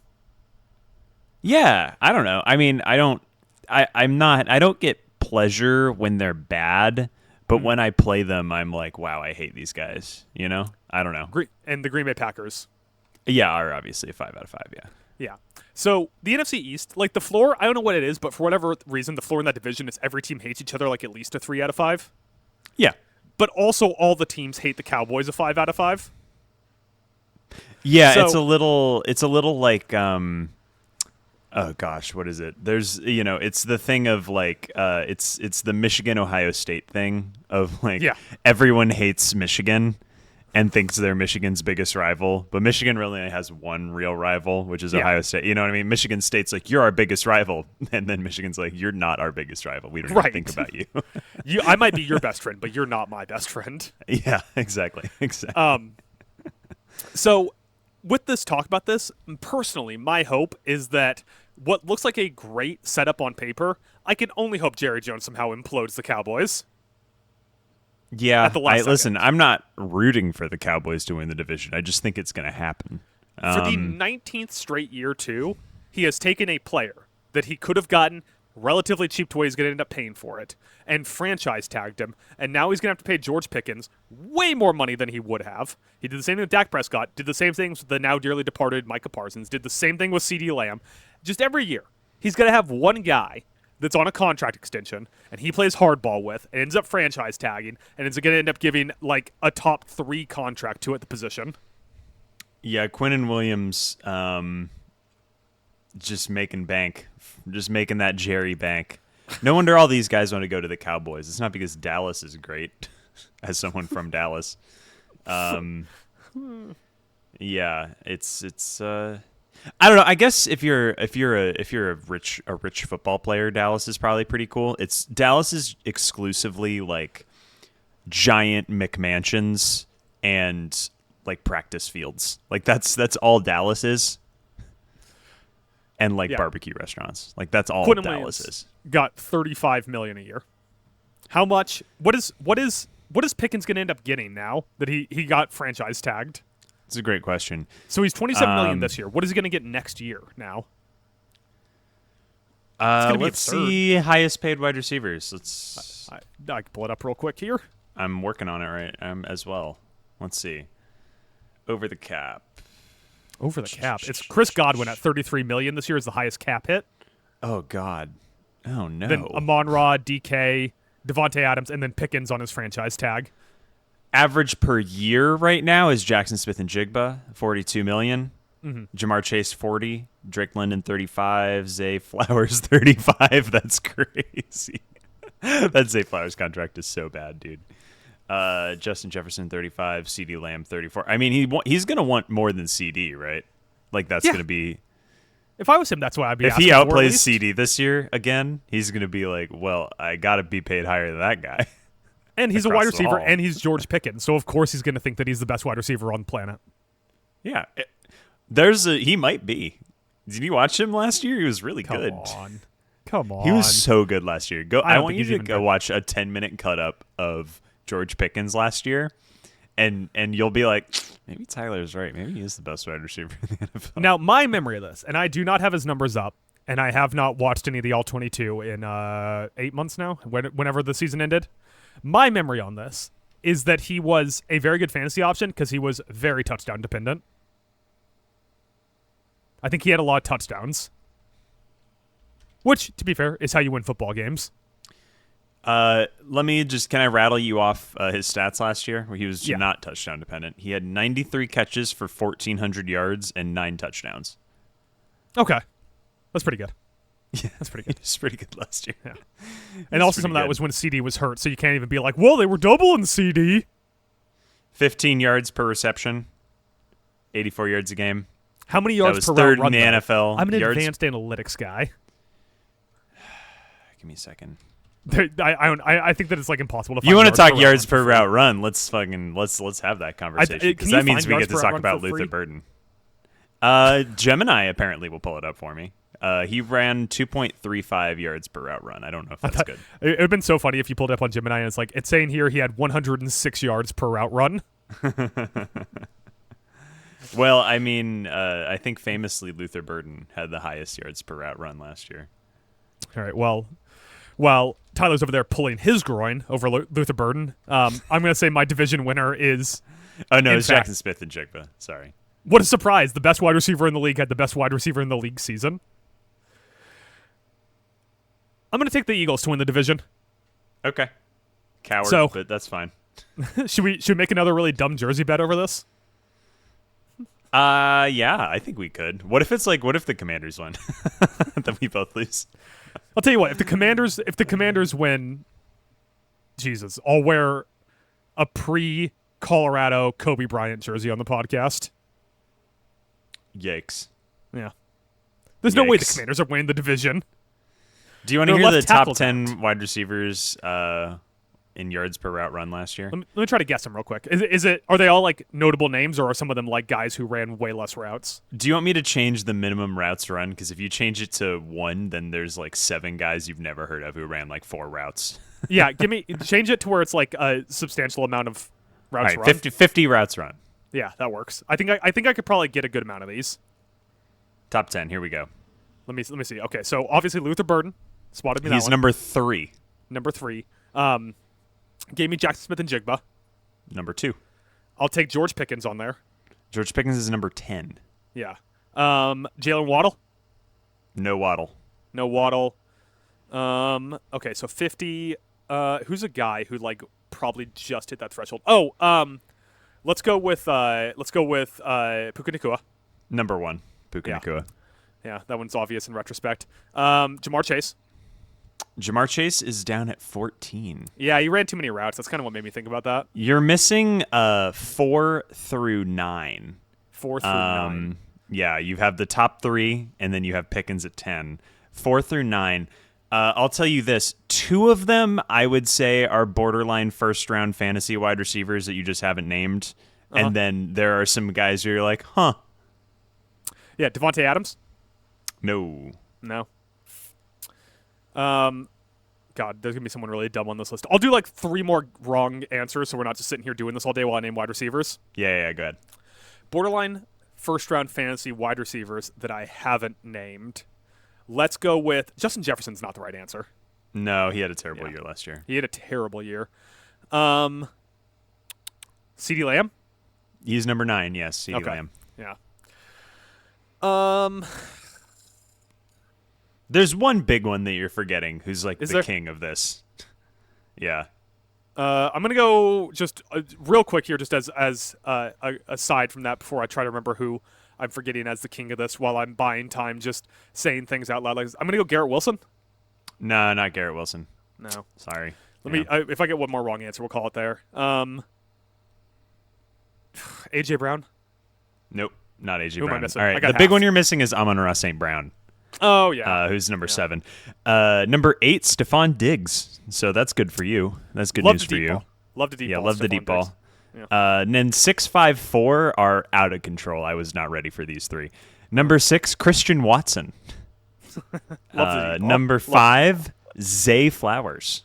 Yeah, I don't know. I mean, I don't get pleasure when they're bad, but when I play them, I'm like, wow, I hate these guys. I don't know. And the Green Bay Packers. Yeah, are obviously a 5 out of 5. Yeah. Yeah. So the NFC East, like the floor, I don't know what it is, but for whatever reason, the floor in that division is every team hates each other like at least a 3 out of 5. Yeah. But also all the teams hate the Cowboys a 5 out of 5. Yeah, so, it's a little like oh gosh, what is it? There's it's the thing of like it's the Michigan Ohio State thing of like everyone hates Michigan and thinks they're Michigan's biggest rival, but Michigan really only has one real rival, which is Ohio State. You know what I mean? Michigan State's like, you're our biggest rival, and then Michigan's like, you're not our biggest rival. We don't even think about you. I might be your best friend, but you're not my best friend. Yeah, exactly. So with this talk about this, personally, my hope is that what looks like a great setup on paper, I can only hope Jerry Jones somehow implodes the Cowboys. Yeah, listen, I'm not rooting for the Cowboys to win the division. I just think it's going to happen. For the 19th straight year, too, he has taken a player that he could have gotten relatively cheap to what he's going to end up paying for it and franchise tagged him, and now he's going to have to pay George Pickens way more money than he would have. He did the same thing with Dak Prescott, did the same thing with the now dearly departed Micah Parsons, did the same thing with CeeDee Lamb. Just every year, he's going to have one guy that's on a contract extension, and he plays hardball with, and ends up franchise tagging, and is going to end up giving like a top 3 contract to at the position. Yeah, Quinnen Williams just making bank, just making that Jerry bank. No wonder all these guys want to go to the Cowboys. It's not because Dallas is great, as someone from Dallas. Yeah, it's I don't know. I guess if you're a rich football player, Dallas is probably pretty cool. Dallas is exclusively like giant McMansions and like practice fields. Like that's all Dallas is. And like barbecue restaurants. Like that's all Quentin Dallas Williams is. Got $35 million a year. How much? What is Pickens going to end up getting now that he got franchise tagged? It's a great question. So he's $27 million this year. What is he going to get next year now? Let's see highest paid wide receivers. I can pull it up real quick here. I'm working on it right as well. Let's see. Over the cap. Over the cap. It's Chris Godwin at $33 million this year is the highest cap hit. Oh God. Oh no. Then Amon-Ra, DK, Devontae Adams, and then Pickens on his franchise tag. Average per year right now is Jackson Smith and Jigba, $42 million. Mm-hmm. Jamar Chase, 40. Drake London, 35. Zay Flowers, 35. That's crazy. That Zay Flowers contract is so bad, dude. Justin Jefferson 35, CeeDee Lamb 34. I mean, he's going to want more than CD, right? Like that's going to be. If I was him, that's what I'd be. If asking he for, outplays at least. CD this year again, he's going to be like, well, I got to be paid higher than that guy. And he's a across wide the receiver, hall. and he's George Pickens, so of course he's going to think that he's the best wide receiver on the planet. Yeah, he might be. Did you watch him last year? He was really good. Come on. He was so good last year. I I don't want think you he's to even go good. watch a 10-minute cut up of George Pickens last year, and you'll be like, maybe Tyler's right. Maybe he is the best wide receiver in the NFL. Now, my memory of this, and I do not have his numbers up, and I have not watched any of the All-22 in 8 months now, whenever the season ended. My memory on this is that he was a very good fantasy option because he was very touchdown dependent. I think he had a lot of touchdowns, which, to be fair, is how you win football games. Let me just, can I rattle you off his stats last year where he was Yeah. not touchdown dependent? He had 93 catches for 1,400 yards and 9 touchdowns. Okay. That's pretty good. Yeah, That's pretty good. He was pretty good last year. Yeah. And also some of that was when CD was hurt, so you can't even be like, well, they were doubling CD. 15 yards per reception, 84 yards a game. How many That yards was per third route in run, the though? NFL. I'm an Yards- advanced analytics guy. Give me a second. I think that it's like impossible to find. You want to yards talk per yards route per run. route run? Let's have that conversation can because you that means find we yards get to per talk route about run for Luther free? Burden. Gemini apparently will pull it up for me. He ran 2.35 yards per route run. I don't know if that's good. It would have been so funny if you pulled it up on Gemini and it's saying here he had 106 yards per route run. Well, I mean, I think famously Luther Burden had the highest yards per route run last year. All right, well, while Tyler's over there pulling his groin over Luther Burden, I'm going to say my division winner is. Oh no, In it's fact- Jackson Smith and Jigba. Sorry. What a surprise! The best wide receiver in the league had the best wide receiver in the league season. I'm going to take the Eagles to win the division. Okay. Coward, So- but that's fine. Should we make another really dumb jersey bet over this? Yeah, I think we could. What if the Commanders win? Then we both lose. I'll tell you what. If the Commanders win, Jesus, I'll wear a pre-Colorado Kobe Bryant jersey on the podcast. Yikes. Yeah. There's no way the Yikes. Commanders are winning the division. Do you want to Their hear the left top tackle's 10 wide receivers in yards per route run last year? Let me try to guess them real quick. Are they all like notable names, or are some of them like guys who ran way less routes? Do you want me to change the minimum routes run? Because if you change it to 1, then there's like 7 guys you've never heard of who ran like 4 routes. Yeah, change it to where it's like a substantial amount of All routes right, run. 50 routes run. Yeah, that works. I think I could probably get a good amount of these. Top 10. Here we go. Let me see. Okay, so obviously Luther Burden spotted me. He's that one. number 3. Number 3. Gave me Jackson Smith and Jigba. Number 2. I'll take George Pickens on there. George Pickens is number 10. Yeah. Jalen Waddle. No Waddle. No Waddle. Okay, so 50. Who's a guy who like probably just hit that threshold? Oh, let's go with Puka Nacua. Number 1. Puka Yeah. Nacua. Yeah, that one's obvious in retrospect. Jamar Chase. Jamar Chase is down at 14. Yeah, he ran too many routes. That's kind of what made me think about that. You're missing 4 through 9. 4 through 9. Yeah, you have the top 3, and then you have Pickens at 10. 4 through 9. I'll tell you this. 2 of them, I would say, are borderline first-round fantasy wide receivers that you just haven't named. And then there are some guys who you're like, huh. Yeah, Devontae Adams. No. No. God, there's gonna be someone really dumb on this list. I'll do like 3 more wrong answers, so we're not just sitting here doing this all day while I name wide receivers. Yeah, go ahead. Borderline first-round fantasy wide receivers that I haven't named. Let's go with Justin Jefferson's not the right answer. No, he had a terrible year last year. He had a terrible year. CeeDee Lamb. He's number 9, yes, CeeDee Okay. Lamb. Yeah. There's one big one that you're forgetting who's like Is the there? king of this. Yeah. I'm gonna go just real quick here, just as aside from that, before I try to remember who I'm forgetting as the king of this, while I'm buying time, just saying things out loud. Like I'm gonna go Garrett Wilson. No, not Garrett Wilson. No. Sorry. If I get one more wrong answer, we'll call it there. AJ Brown. Nope, not AJ Who am I Brown. missing? All I right, got the big half. one you're missing is Amon-Ra St. Brown, Oh yeah. who's number 7. Number 8, Stephon Diggs. So that's good for you. That's good Love news the for deep you. ball. Love the deep Yeah, ball. love the Stephon deep ball. Diggs. Yeah. And then 6, 5, 4 are out of control. I was not ready for these 3. Number 6, Christian Watson. Love the deep ball. Number 5, Zay Flowers.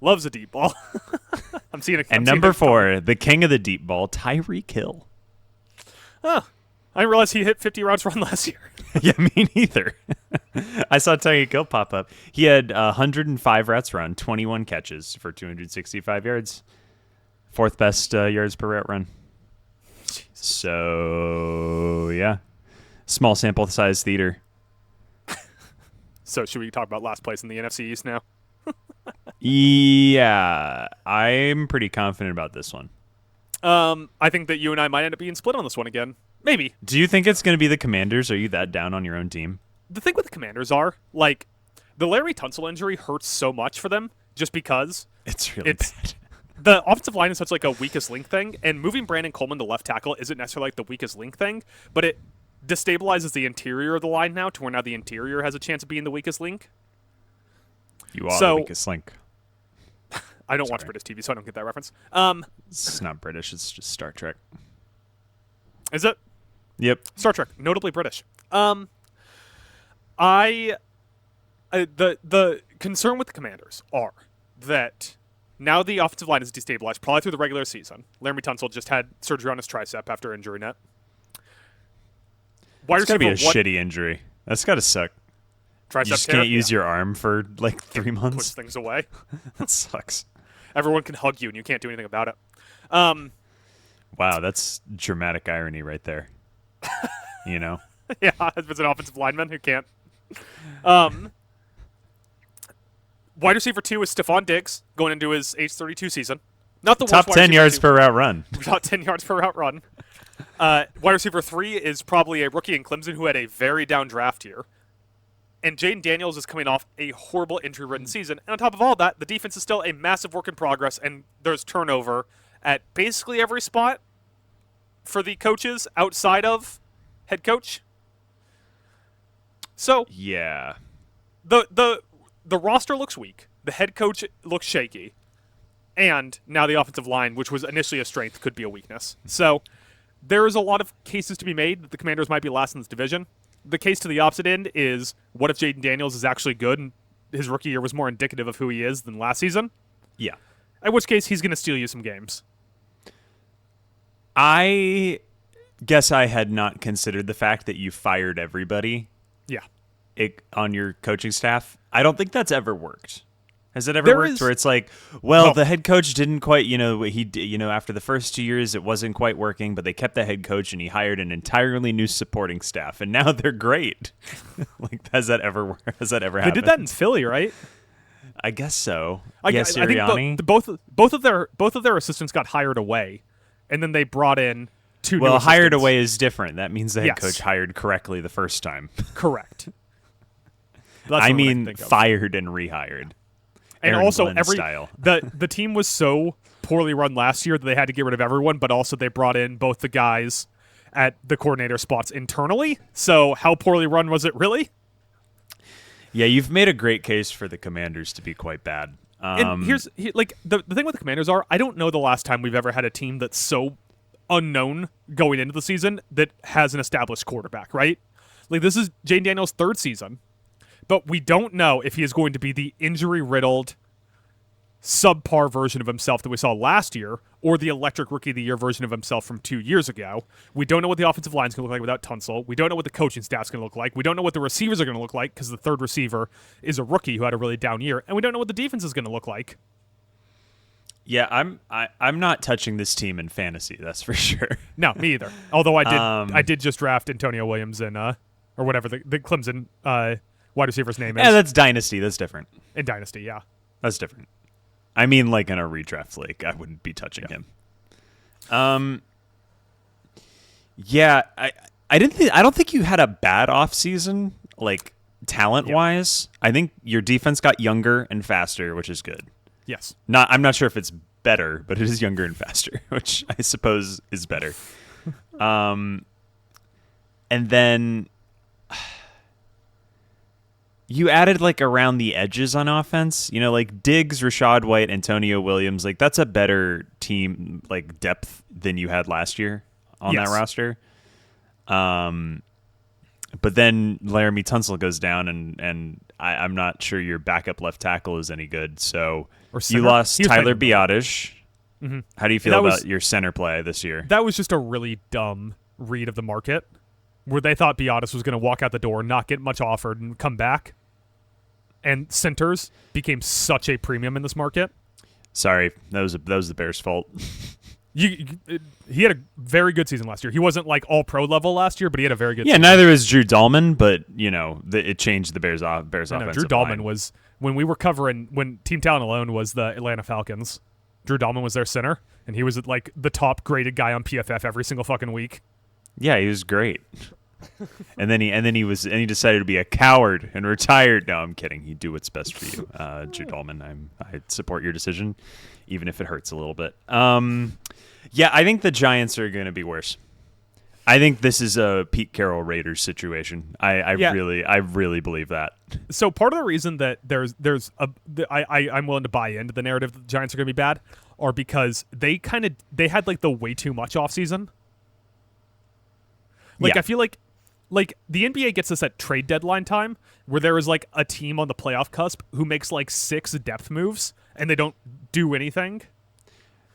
Loves a deep ball. I'm seeing it. And number 4, the king of the deep ball, Tyreek Hill. Oh, I didn't realize he hit 50 routes run last year. Yeah, me neither. I saw Tyreek Hill pop up. He had 105 routes run, 21 catches for 265 yards. 4th best yards per route run. Jesus. So, yeah. Small sample size theater. So should we talk about last place in the NFC East now? Yeah, I'm pretty confident about this one. I think that you and I might end up being split on this one again. Maybe. Do you think it's going to be the Commanders? Are you that down on your own team? The thing with the Commanders are, like, the Larry Tunsil injury hurts so much for them just because It's really bad. the offensive line is such like a weakest link thing, and moving Brandon Coleman to left tackle isn't necessarily like the weakest link thing, but it destabilizes the interior of the line now to where now the interior has a chance of being the weakest link. You are So- the weakest link. I don't watch Sorry. British TV, so I don't get that reference. It's not British. It's just Star Trek. Is it? Yep. Star Trek, notably British. The concern with the Commanders are that now the offensive line is destabilized, probably through the regular season. Laramie Tunsil just had surgery on his tricep after injury net. It's got to be a shitty injury. That's got to suck. Tricep You just tear? can't use Yeah. your arm for like 3 Push months. things away. That sucks. Everyone can hug you, and you can't do anything about it. Wow, that's dramatic irony right there. You know? Yeah, if it's an offensive lineman who can't. Wide receiver 2 is Stephon Diggs going into his age 32 season. Not the Top worst wide 10 receiver yards two. per route run. About 10 yards per route run. Wide receiver 3 is probably a rookie in Clemson who had a very down draft year. And Jaden Daniels is coming off a horrible injury-ridden season. And on top of all that, the defense is still a massive work in progress, and there's turnover at basically every spot for the coaches outside of head coach. So Yeah. the roster looks weak. The head coach looks shaky. And now the offensive line, which was initially a strength, could be a weakness. So there is a lot of cases to be made that the Commanders might be last in this division. The case to the opposite end is, what if Jaden Daniels is actually good and his rookie year was more indicative of who he is than last season? Yeah. In which case, he's going to steal you some games. I guess I had not considered the fact that you fired everybody Yeah. on your coaching staff. I don't think that's ever worked. Has it ever There worked is- where it's like, well, No. the head coach didn't quite, after the first 2 years it wasn't quite working, but they kept the head coach and he hired an entirely new supporting staff, and now they're great. Like, has that ever They happened? did that in Philly, right? I guess so. I Yeah, think Sirianni. both of their assistants got hired away, and then they brought in two new Well, hired assistants. away is different. That means the head Yes. coach hired correctly the first time. Correct. That's I what mean, think of. fired and rehired. And Aaron also Glenn style. the team was so poorly run last year that they had to get rid of everyone, but also they brought in both the guys at the coordinator spots internally. So how poorly run was it really? Yeah, you've made a great case for the Commanders to be quite bad. And the thing with the Commanders are, I don't know the last time we've ever had a team that's so unknown going into the season that has an established quarterback, right? Like, this is Jaden Daniels' 3rd season, but we don't know if he is going to be the injury-riddled, subpar version of himself that we saw last year, or the electric rookie of the year version of himself from 2 years ago. We don't know what the offensive line is going to look like without Tunsil. We don't know what the coaching staff is going to look like. We don't know what the receivers are going to look like because the 3rd receiver is a rookie who had a really down year, and we don't know what the defense is going to look like. Yeah, I'm not touching this team in fantasy. That's for sure. No, me either. Although I did just draft Antonio Williams in or whatever the Clemson wide receiver's name is Yeah, that's Dynasty. That's different. in Dynasty. Yeah, That's different. I mean, like in a redraft league, I wouldn't be touching him. Yeah, I don't think you had a bad offseason, like talent wise. I think your defense got younger and faster, which is good. Yes. I'm not sure if it's better, but it is younger and faster, which I suppose is better. And then you added like around the edges on offense, like Diggs, Rashad White, Antonio Williams. Like that's a better team, like depth than you had last year on that roster. But then Laramie Tunsil goes down, and I'm not sure your backup left tackle is any good. So you lost Tyler Biadasz. Mm-hmm. How do you feel about your center play this year? That was just a really dumb read of the market, where they thought Biadasz was going to walk out the door, not get much offered, and come back. And centers became such a premium in this market. Sorry, that was the Bears' fault. He had a very good season last year. He wasn't like all pro level last year, but he had a very good season. Neither is Drew Dahlman, but it changed the Bears offensive Drew Dahlman was, when we were covering, when Team Talent Alone was the Atlanta Falcons, Drew Dahlman was their center, and he was like the top graded guy on PFF every single fucking week. Yeah, he was great. and then he decided to be a coward and retired. No, I'm kidding. He'd do what's best for you, Drew Dahlman. I support your decision, even if it hurts a little bit. Yeah, I think the Giants are going to be worse. I think this is a Pete Carroll Raiders situation. I really believe that. So part of the reason that I'm willing to buy into the narrative that the Giants are going to be bad are because they had like the way too much offseason. Like I feel like the NBA gets this at trade deadline time, where there is like a team on the playoff cusp who makes like 6 depth moves and they don't do anything.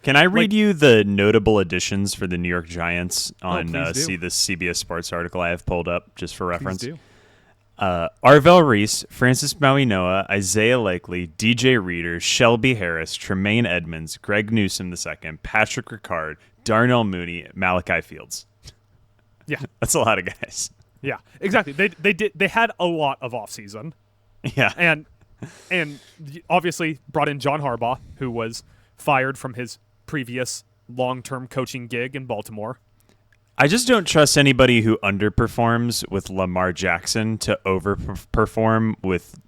Can I read you the notable additions for the New York Giants on see the CBS Sports article I have pulled up just for reference? Please do. Arvell Reese, Francis Maui-Noah, Isaiah Likely, DJ Reader, Shelby Harris, Tremaine Edmonds, Greg Newsome II, Patrick Ricard, Darnell Mooney, Malachi Fields. Yeah, that's a lot of guys. Yeah, exactly. They had a lot of offseason. Yeah, and obviously brought in John Harbaugh, who was fired from his previous long-term coaching gig in Baltimore. I just don't trust anybody who underperforms with Lamar Jackson to overperform with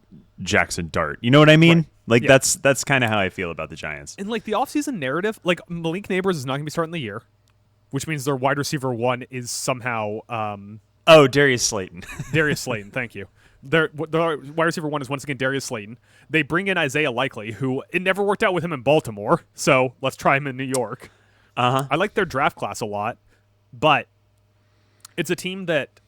Jackson Dart. You know what I mean? Right. Like that's kind of how I feel about the Giants. And like the offseason narrative, like Malik Neighbors is not going to be starting the year, which means their wide receiver 1 is somehow Darius Slayton. Darius Slayton, thank you. Their wide receiver 1 is once again Darius Slayton. They bring in Isaiah Likely, who it never worked out with him in Baltimore, so let's try him in New York. I like their draft class a lot, but it's a team that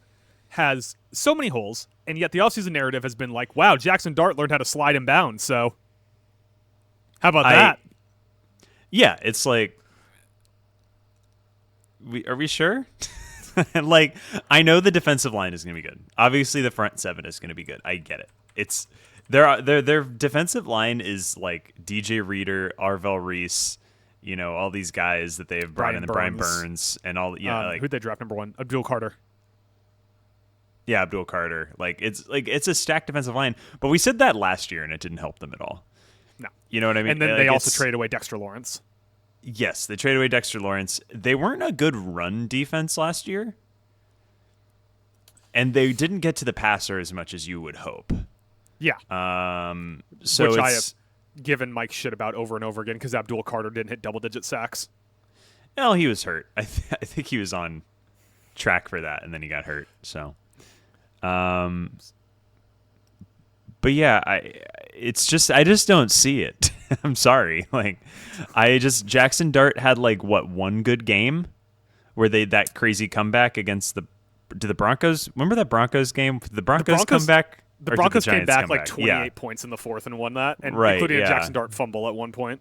has so many holes, and yet the offseason narrative has been like, wow, Jackson Dart learned how to slide and bound, so how about that? Yeah, it's like, are we sure? Like, I know the defensive line is going to be good. Obviously, the front 7 is going to be good. I get it. It's their defensive line is like DJ Reader, Arvell Reese, all these guys that they have brought in, Brian Burns, and all. Who'd they draft number 1? Abdul Carter. Yeah, Abdul Carter. It's a stacked defensive line. But we said that last year, and it didn't help them at all. No. You know what I mean? And then they also traded away Dexter Lawrence. Yes, they traded away Dexter Lawrence. They weren't a good run defense last year. And they didn't get to the passer as much as you would hope. Yeah. So which I have given Mike shit about over and over again because Abdul Carter didn't hit double-digit sacks. Well, he was hurt. I think he was on track for that, and then he got hurt. So, but yeah, I just don't see it. I'm sorry. Jackson Dart had one good game where that crazy comeback against the Broncos. Remember that Broncos game? The Broncos come back. The Broncos came back 28 points in the fourth and won that, and including a Jackson Dart fumble at one point.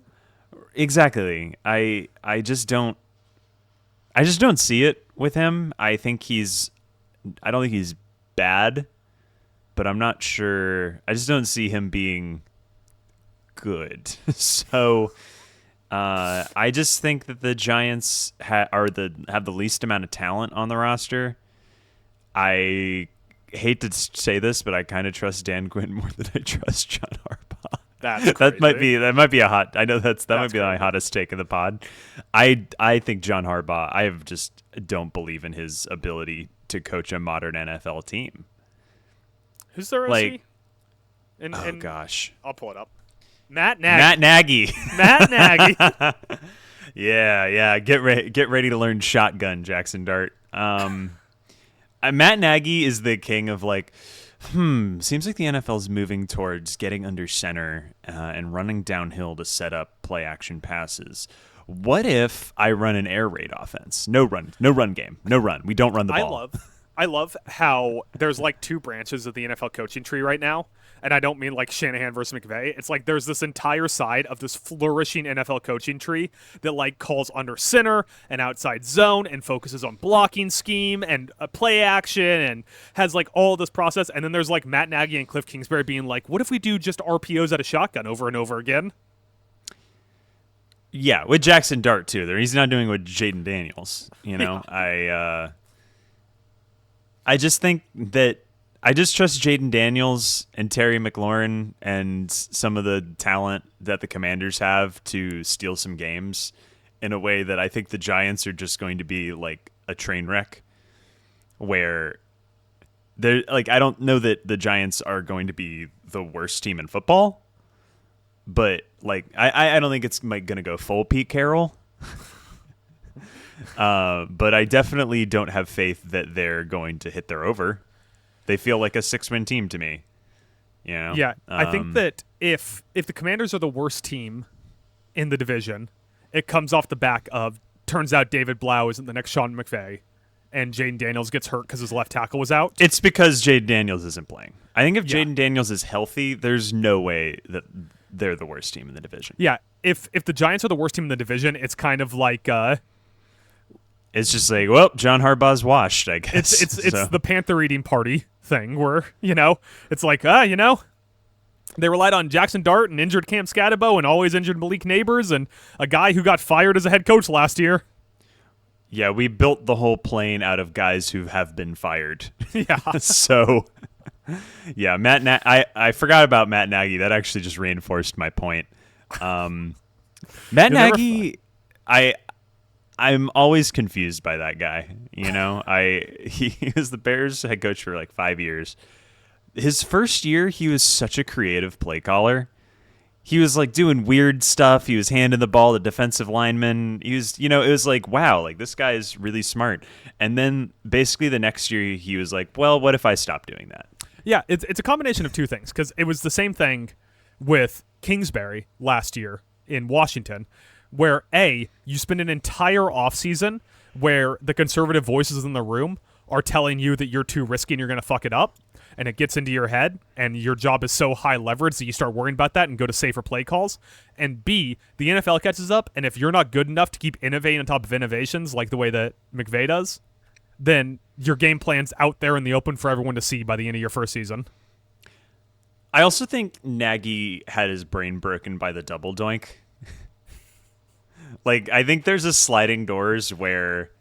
Exactly. I just don't see it with him. I don't think he's bad, but I'm not sure. I just don't see him being good. So I just think that the Giants have the least amount of talent on the roster. I hate to say this, but I kind of trust Dan Quinn more than I trust John Harbaugh. That might be a hot. I know that might be my hottest take of the pod. I think John Harbaugh. I just don't believe in his ability to coach a modern NFL team. Who's their OC? Oh gosh, I'll pull it up. Matt Nagy. Matt Nagy. Matt Nagy. Yeah. Get ready to learn shotgun, Jackson Dart. Matt Nagy is the king of like, seems like the NFL is moving towards getting under center and running downhill to set up play action passes. What if I run an air raid offense? No run game. No run. We don't run the ball. I love how there's like two branches of the NFL coaching tree right now. And I don't mean like Shanahan versus McVay. It's like there's this entire side of this flourishing NFL coaching tree that like calls under center and outside zone and focuses on blocking scheme and play action and has like all this process. And then there's like Matt Nagy and Cliff Kingsbury being like, what if we do just RPOs at a shotgun over and over again? Yeah, with Jackson Dart too. He's not doing it with Jaden Daniels. You know, Yeah. I just think that I just trust Jaden Daniels and Terry McLaurin and some of the talent that the Commanders have to steal some games in a way that I think the Giants are just going to be like a train wreck where they're like, I don't know that the Giants are going to be the worst team in football, but like, I don't think it's like going to go full Pete Carroll. But I definitely don't have faith that they're going to hit their over. They feel like a 6-win team to me. You know? Yeah, I think that if the Commanders are the worst team in the division, it comes off the back of, turns out David Blau isn't the next Sean McVay, and Jaden Daniels gets hurt because his left tackle was out. It's because Jaden Daniels isn't playing. I think if Jaden Daniels is healthy, there's no way that they're the worst team in the division. Yeah, if the Giants are the worst team in the division, it's kind of like... it's just like, well, John Harbaugh's washed, I guess. It's the Panther eating party thing where, you know, it's like, you know, they relied on Jackson Dart and injured Cam Scatterbo and always injured Malik Neighbors and a guy who got fired as a head coach last year. Yeah, we built the whole plane out of guys who have been fired. Yeah. So, yeah, I forgot about Matt Nagy. That actually just reinforced my point. Matt Nagy, I'm always confused by that guy. You know, he was the Bears head coach for like 5 years. His first year, he was such a creative play caller. He was like doing weird stuff. He was handing the ball to defensive linemen. He was, you know, it was like, wow, like this guy is really smart. And then basically the next year, he was like, well, what if I stop doing that? Yeah, it's a combination of two things because it was the same thing with Kingsbury last year in Washington, where you spend an entire offseason where the conservative voices in the room are telling you that you're too risky and you're going to fuck it up, and it gets into your head, and your job is so high leverage that you start worrying about that and go to safer play calls. And B, the NFL catches up, and if you're not good enough to keep innovating on top of innovations like the way that McVay does, then your game plan's out there in the open for everyone to see by the end of your first season. I also think Nagy had his brain broken by the double doink. Like, I think there's a sliding doors where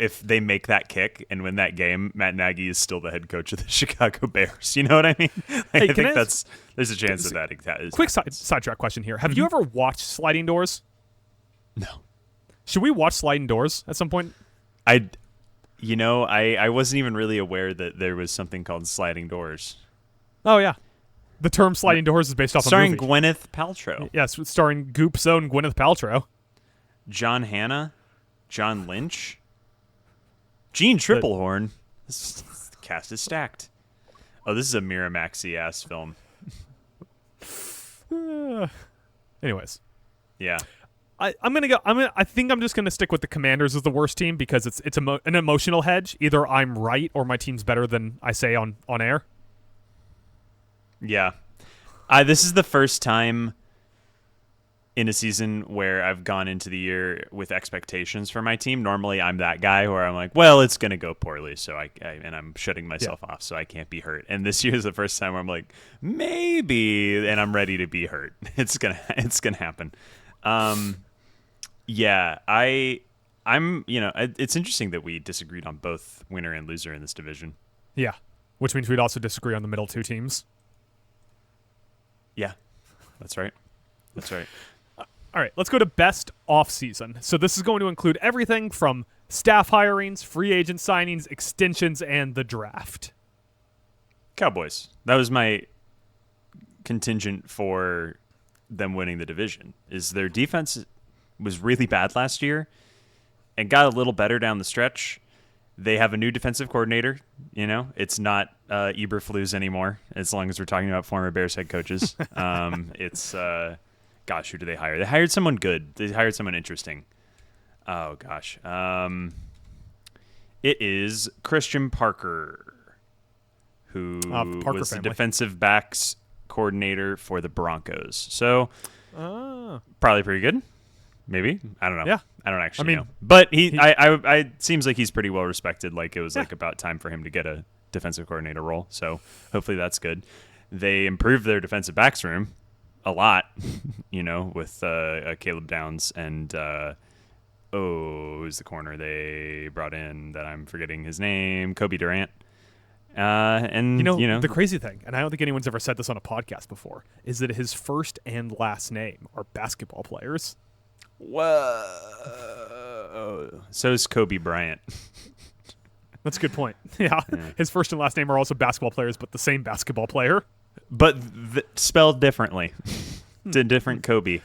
if they make that kick and win that game, Matt Nagy is still the head coach of the Chicago Bears. You know what I mean? I think there's a chance of that. Quick sidetrack question here. Have you ever watched Sliding Doors? No. Should we watch Sliding Doors at some point? I wasn't even really aware that there was something called Sliding Doors. Oh, yeah. The term Sliding Doors is based off starring a movie. Gwyneth Paltrow. Yes, starring Goop Zone Gwyneth Paltrow. John Hannah, John Lynch, Gene Triplehorn. The cast is stacked. Oh, this is a Miramaxy-ass film. Anyways. Yeah. I think I'm just gonna stick with the Commanders as the worst team because it's an emotional hedge. Either I'm right or my team's better than I say on air. Yeah. This is the first time in a season where I've gone into the year with expectations for my team. Normally I'm that guy where I'm like, well, it's going to go poorly, so and I'm shutting myself off so I can't be hurt. And this year is the first time where I'm like, maybe, and I'm ready to be hurt. It's going to happen. Yeah, I'm, you know, it's interesting that we disagreed on both winner and loser in this division. Yeah, which means we'd also disagree on the middle two teams. Yeah, that's right. That's right. All right, let's go to best offseason. So this is going to include everything from staff hirings, free agent signings, extensions, and the draft. Cowboys. That was my contingent for them winning the division. Is their defense was really bad last year and got a little better down the stretch. They have a new defensive coordinator. You know, it's not Eberflus anymore, as long as we're talking about former Bears head coaches. It's, gosh, who do they hire? They hired someone good. They hired someone interesting. Oh, gosh. It is Christian Parker, who was the defensive backs coordinator for the Broncos. So, probably pretty good. Maybe. I don't know. Yeah. I don't actually know. But I seems like he's pretty well respected. Like it was like about time for him to get a defensive coordinator role. So hopefully that's good. They improved their defensive backs room a lot, you know, with Caleb Downs and who's the corner they brought in that I'm forgetting his name? Kobe Durant. And you know, the crazy thing, and I don't think anyone's ever said this on a podcast before, is that his first and last name are basketball players. Whoa. So is Kobe Bryant. That's a good point. Yeah. His first and last name are also basketball players, but the same basketball player. But spelled differently. To different Kobe.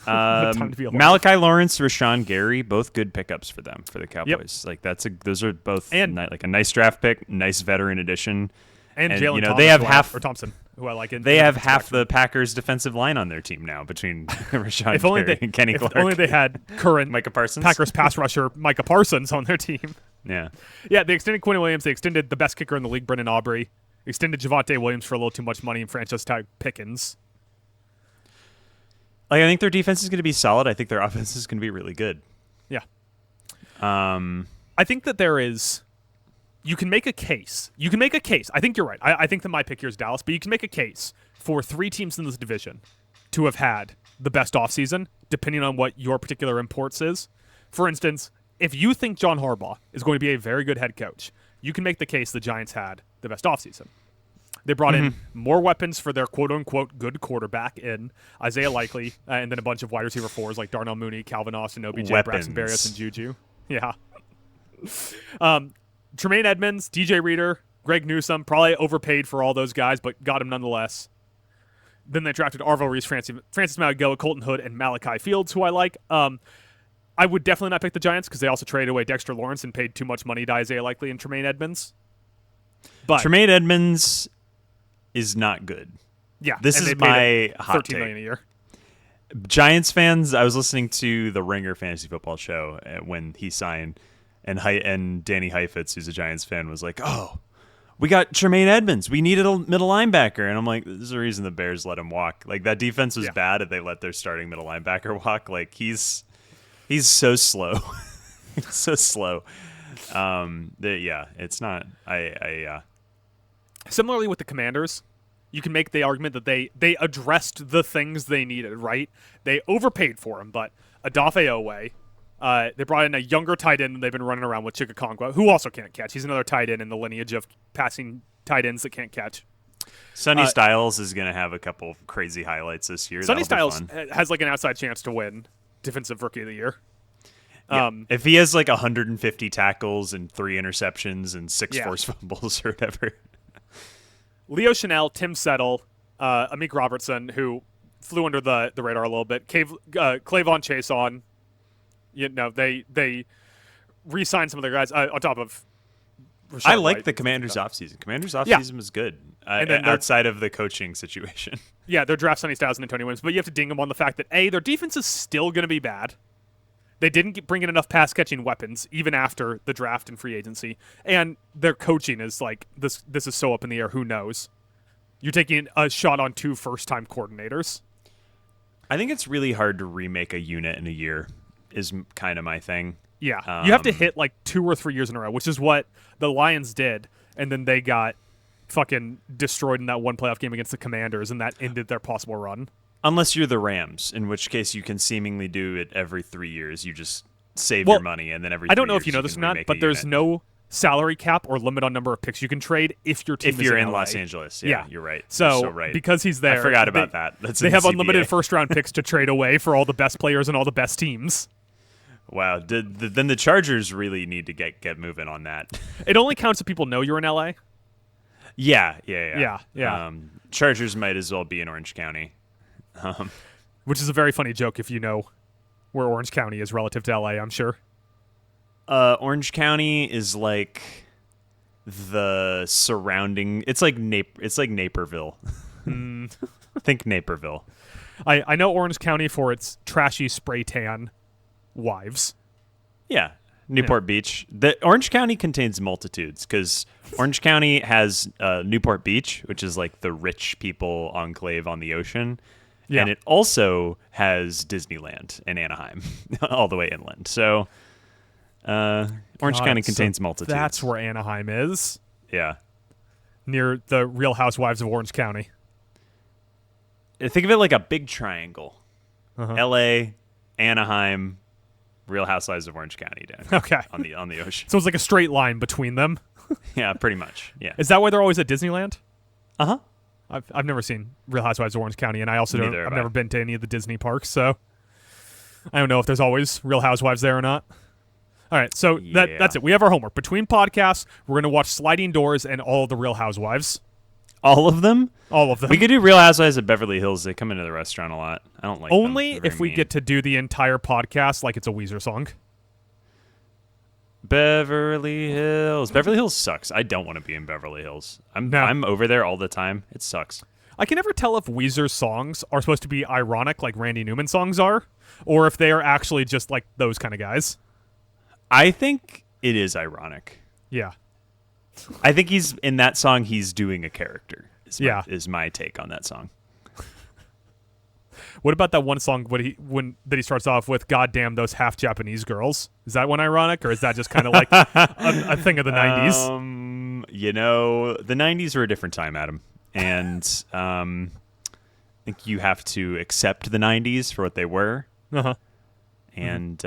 Malachi Lawrence, Rashawn Gary, both good pickups for them, for the Cowboys. Like those are both like a nice draft pick, nice veteran addition. And Jalen Thomas, they have Thompson, who I like. They have half the Packers' defensive line on their team now between Rashawn Gary and Kenny Clark. If only they had current Micah Parsons? Packers pass rusher Micah Parsons on their team. Yeah. Yeah, they extended Quinn Williams. They extended the best kicker in the league, Brendan Aubrey. Extended Javonte Williams for a little too much money and franchise tag Pickens. Like, I think their defense is going to be solid. I think their offense is going to be really good. Yeah. I think that there is... You can make a case. I think you're right. I think that my pick here is Dallas, but you can make a case for 3 teams in this division to have had the best offseason, depending on what your particular imports is. For instance, if you think John Harbaugh is going to be a very good head coach, you can make the case the Giants had the best offseason. They brought in more weapons for their quote-unquote good quarterback in Isaiah Likely, and then a bunch of wide receiver 4s like Darnell Mooney, Calvin Austin, OBJ, Braxton Berrios, and Juju. Yeah. Tremaine Edmonds, DJ Reader, Greg Newsome, probably overpaid for all those guys, but got him nonetheless. Then they drafted Arvo Reese, Francis Mauigoa, Colton Hood, and Malachi Fields, who I like. I would definitely not pick the Giants because they also traded away Dexter Lawrence and paid too much money to Isaiah Likely and Tremaine Edmonds. But Tremaine Edmonds is not good. Yeah, this is my hot $13 million a year. Giants fans, I was listening to the Ringer Fantasy Football show when he signed, and Danny Heifetz, who's a Giants fan, was like, "Oh, we got Tremaine Edmonds. We needed a middle linebacker." And I'm like, "This is the reason the Bears let him walk. Like that defense was bad, and they let their starting middle linebacker walk. Like he's so slow, so slow. It's not. Similarly with the Commanders, you can make the argument that they addressed the things they needed, right? They overpaid for him, but Odafe Oweh, they brought in a younger tight end they've been running around with, Chikakongwa, who also can't catch. He's another tight end in the lineage of passing tight ends that can't catch. Sonny Styles is going to have a couple of crazy highlights this year. Sonny Styles has like an outside chance to win Defensive Rookie of the Year. Yeah. If he has like 150 tackles and 3 interceptions and 6 forced fumbles or whatever. Leo Chanel, Tim Settle, Amik Robertson, who flew under the radar a little bit. Clavon Chason. You know, they re-signed some of their guys on top of Rashad I like White. the Commanders' offseason. Commanders' offseason was good outside of the coaching situation. Yeah, they're draft Sonny Styles and Antonio Williams, but you have to ding them on the fact that, A, their defense is still going to be bad. They didn't bring in enough pass-catching weapons, even after the draft and free agency. And their coaching is like, this is so up in the air, who knows? You're taking a shot on 2 first-time coordinators. I think it's really hard to remake a unit in a year, is kind of my thing. Yeah, you have to hit like 2 or 3 years in a row, which is what the Lions did, and then they got fucking destroyed in that one playoff game against the Commanders, and that ended their possible run. Unless you're the Rams, in which case you can seemingly do it every 3 years. You just save your money, and then every 3 years I don't know if you know this or not, but there's no salary cap or limit on number of picks you can trade if your team is in LA. Los Angeles. Yeah, you're right. So, so right. Because he's there, I forgot about that. They have unlimited first-round picks to trade away for all the best players and all the best teams. Wow. Then the Chargers really need to get moving on that. It only counts if people know you're in LA. Yeah. Yeah. Chargers might as well be in Orange County. Which is a very funny joke if you know where Orange County is relative to LA, I'm sure. Orange County is like the surrounding. It's like Naperville. Think Naperville. I know Orange County for its trashy spray tan wives. Yeah, Newport Beach. The Orange County contains multitudes because Orange County has Newport Beach, which is like the rich people enclave on the ocean. Yeah. And it also has Disneyland in Anaheim, all the way inland. So Orange County contains multitudes. That's where Anaheim is. Yeah. Near the Real Housewives of Orange County. Think of it like a big triangle. L.A., Anaheim, Real Housewives of Orange County down on the ocean. So it's like a straight line between them. Yeah, pretty much. Yeah. Is that why they're always at Disneyland? Uh-huh. I've never seen Real Housewives of Orange County, and I also I've never been to any of the Disney parks, so I don't know if there's always Real Housewives there or not. All right, so that's it. We have our homework. Between podcasts, we're going to watch Sliding Doors and all of the Real Housewives. All of them? All of them. We could do Real Housewives of Beverly Hills. They come into the restaurant a lot. I don't like only them. if we get to do the entire podcast like it's a Weezer song. Beverly Hills. Beverly Hills sucks. I don't want to be in Beverly Hills. I'm over there all the time. It sucks. I can never tell if Weezer's songs are supposed to be ironic like Randy Newman songs are, or if they are actually just like those kind of guys. I think it is ironic. Yeah. I think in that song he's doing a character. Is my take on that song. What about that one song that he starts off with, "God damn those half Japanese girls"? Is that one ironic, or is that just kind of like a thing of the 90s? The 90s were a different time, Adam. And I think you have to accept the 90s for what they were. Uh-huh. And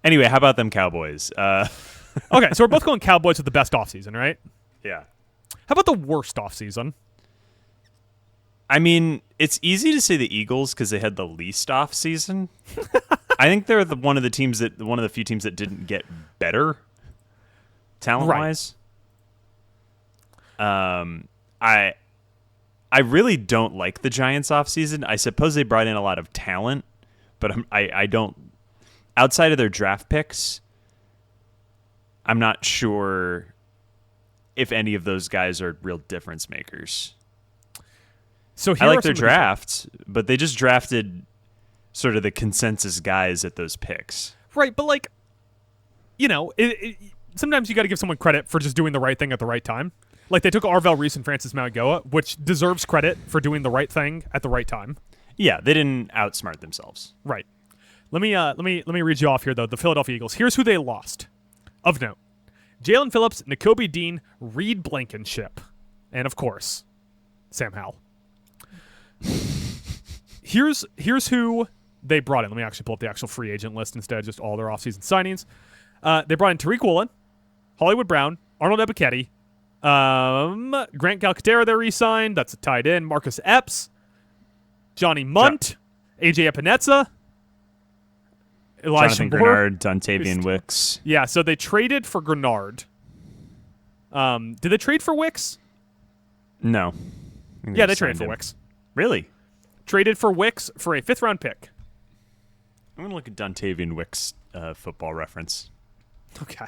anyway, how about them Cowboys? Okay, so we're both going Cowboys with the best offseason, right? Yeah. How about the worst offseason? I mean, it's easy to say the Eagles because they had the least off season. I think they're one of the few teams that didn't get better talent wise. I really don't like the Giants off season. I suppose they brought in a lot of talent, but I don't. Outside of their draft picks, I'm not sure if any of those guys are real difference makers. So I like their drafts, but they just drafted sort of the consensus guys at those picks. Right, but sometimes you got to give someone credit for just doing the right thing at the right time. Like they took Arvell Reese and Francis Mauigoa, which deserves credit for doing the right thing at the right time. Yeah, they didn't outsmart themselves. Right. Let me read you off here though. The Philadelphia Eagles. Here's who they lost. Of note: Jalen Phillips, Nakobe Dean, Reed Blankenship, and of course, Sam Howell. Here's who they brought in. Let me actually pull up the actual free agent list instead of just all their offseason signings. They brought in Tariq Woolen, Hollywood Brown, Arnold Ebiketie, Grant Calcaterra they re-signed. That's a tight end. Marcus Epps, Johnny Munt, AJ Epinesa, Elijah Jonathan Moore, Grenard, Dontavian Wicks. Yeah, so they traded for Grenard. Did they trade for Wicks? No. Yeah, they traded for Wicks. Really? Traded for Wicks for a 5th-round pick. I'm going to look at Dontavian Wicks' football reference. Okay.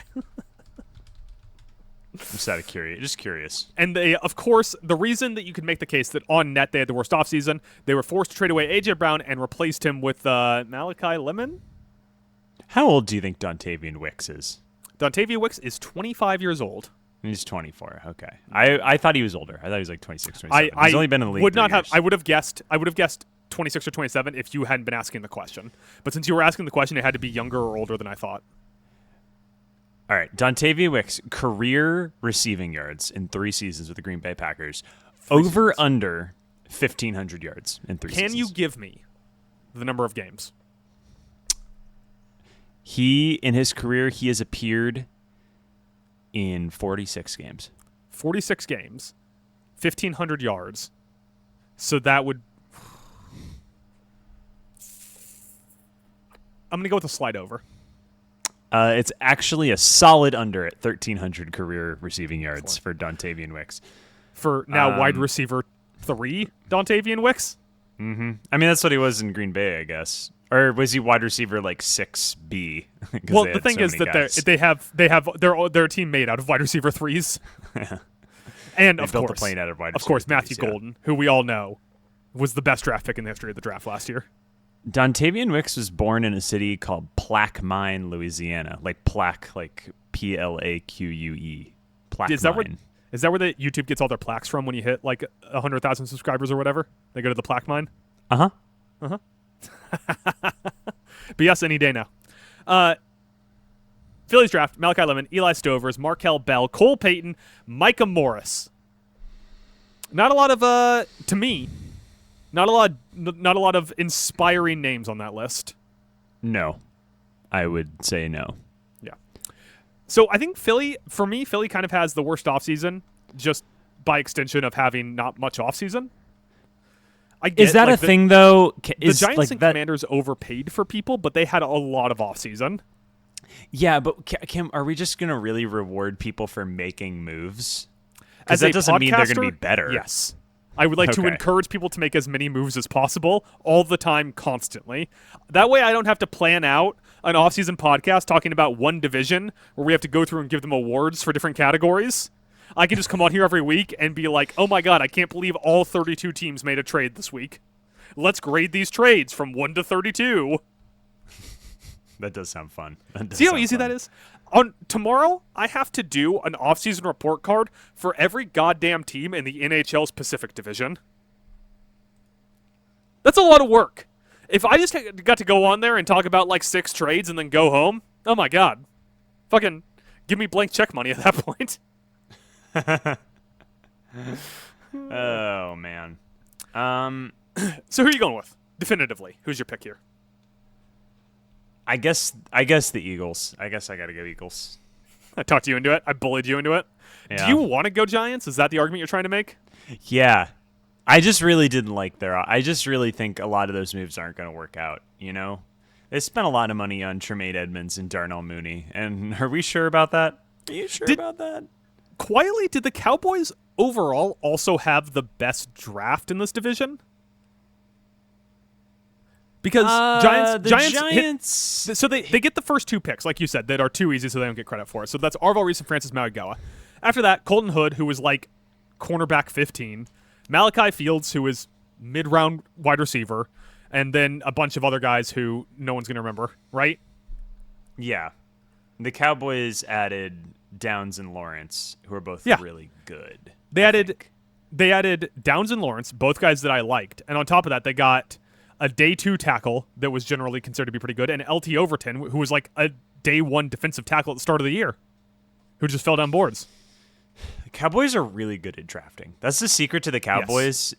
Just out of curious. And they, of course, the reason that you could make the case that on net they had the worst offseason, they were forced to trade away A.J. Brown and replaced him with Malachi Lemon. How old do you think Dontavian Wicks is? Dontavian Wicks is 25 years old. He's 24. Okay. I thought he was older. I thought he was like 26, 27. He's only been in the league would not 3 have. years. I would have guessed 26 or 27 if you hadn't been asking the question. But since you were asking the question, it had to be younger or older than I thought. All right. Dontavian Wicks, career receiving yards in 3 seasons with the Green Bay Packers. Under 1,500 yards in 3 seasons. Can you give me the number of games? In his career, he has appeared in 46 games. 46 games, 1,500 yards. So that would... I'm going to go with a slide over. It's actually a solid under at 1,300 career receiving yards for Dontavian Wicks. For now wide receiver 3, Dontavian Wicks? Mm-hmm. I mean, that's what he was in Green Bay, I guess. Or was he wide receiver like 6B? Well, the thing is that they're a team made out of wide receiver threes. And they of built course, the plane out of wide of course, receiver Matthew threes, Golden, who we all know was the best draft pick in the history of the draft last year. Dontavian Wicks was born in a city called Plaquemine, Louisiana. Like plaque, like Plaque. Plaquemine. Is that where the YouTube gets all their plaques from when you hit like 100,000 subscribers or whatever? They go to the plaque mine? Uh-huh. Uh-huh. But yes, any day now. Phillies draft, Malachi Lemon, Eli Stovers, Markel Bell, Cole Payton, Micah Morris. Not a lot of, to me, not a lot of inspiring names on that list. No. I would say no. Yeah. So I think Philly kind of has the worst offseason just by extension of having not much offseason. Is that a thing, though? The Giants and Commanders overpaid for people, but they had a lot of offseason. Yeah, but Kim, are we just going to really reward people for making moves? As that doesn't mean they're going to be better. Yes. I would like to encourage people to make as many moves as possible all the time, constantly. That way I don't have to plan out an off-season podcast talking about one division where we have to go through and give them awards for different categories. I can just come on here every week and be like, oh my God, I can't believe all 32 teams made a trade this week. Let's grade these trades from 1 to 32. That does sound fun. See how easy that is? On tomorrow, I have to do an off-season report card for every goddamn team in the NHL's Pacific Division. That's a lot of work. If I just got to go on there and talk about like 6 trades and then go home, oh my God. Fucking give me blank check money at that point. Oh, man. So who are you going with? Definitively. Who's your pick here? I guess the Eagles. I guess I got to go Eagles. I talked you into it. I bullied you into it. Yeah. Do you want to go Giants? Is that the argument you're trying to make? Yeah. I just really didn't like I just really think a lot of those moves aren't going to work out, you know? They spent a lot of money on Tremaine Edmonds and Darnell Mooney. And are we sure about that? Are you sure about that? Quietly, did the Cowboys overall also have the best draft in this division? Because Giants so they get the first 2 picks, like you said, that are too easy, so they don't get credit for it. So that's Arvell Reese and Francis Mauigoa. After that, Colton Hood, who was like cornerback 15, Malachi Fields, who is mid-round wide receiver, and then a bunch of other guys who no one's going to remember, right? Yeah. The Cowboys added Downs and Lawrence, who are both really good. They added Downs and Lawrence, both guys that I liked, and on top of that, they got a day 2 tackle that was generally considered to be pretty good, and LT Overton, who was like a day 1 defensive tackle at the start of the year, who just fell down boards. The Cowboys are really good at drafting. That's the secret to the Cowboys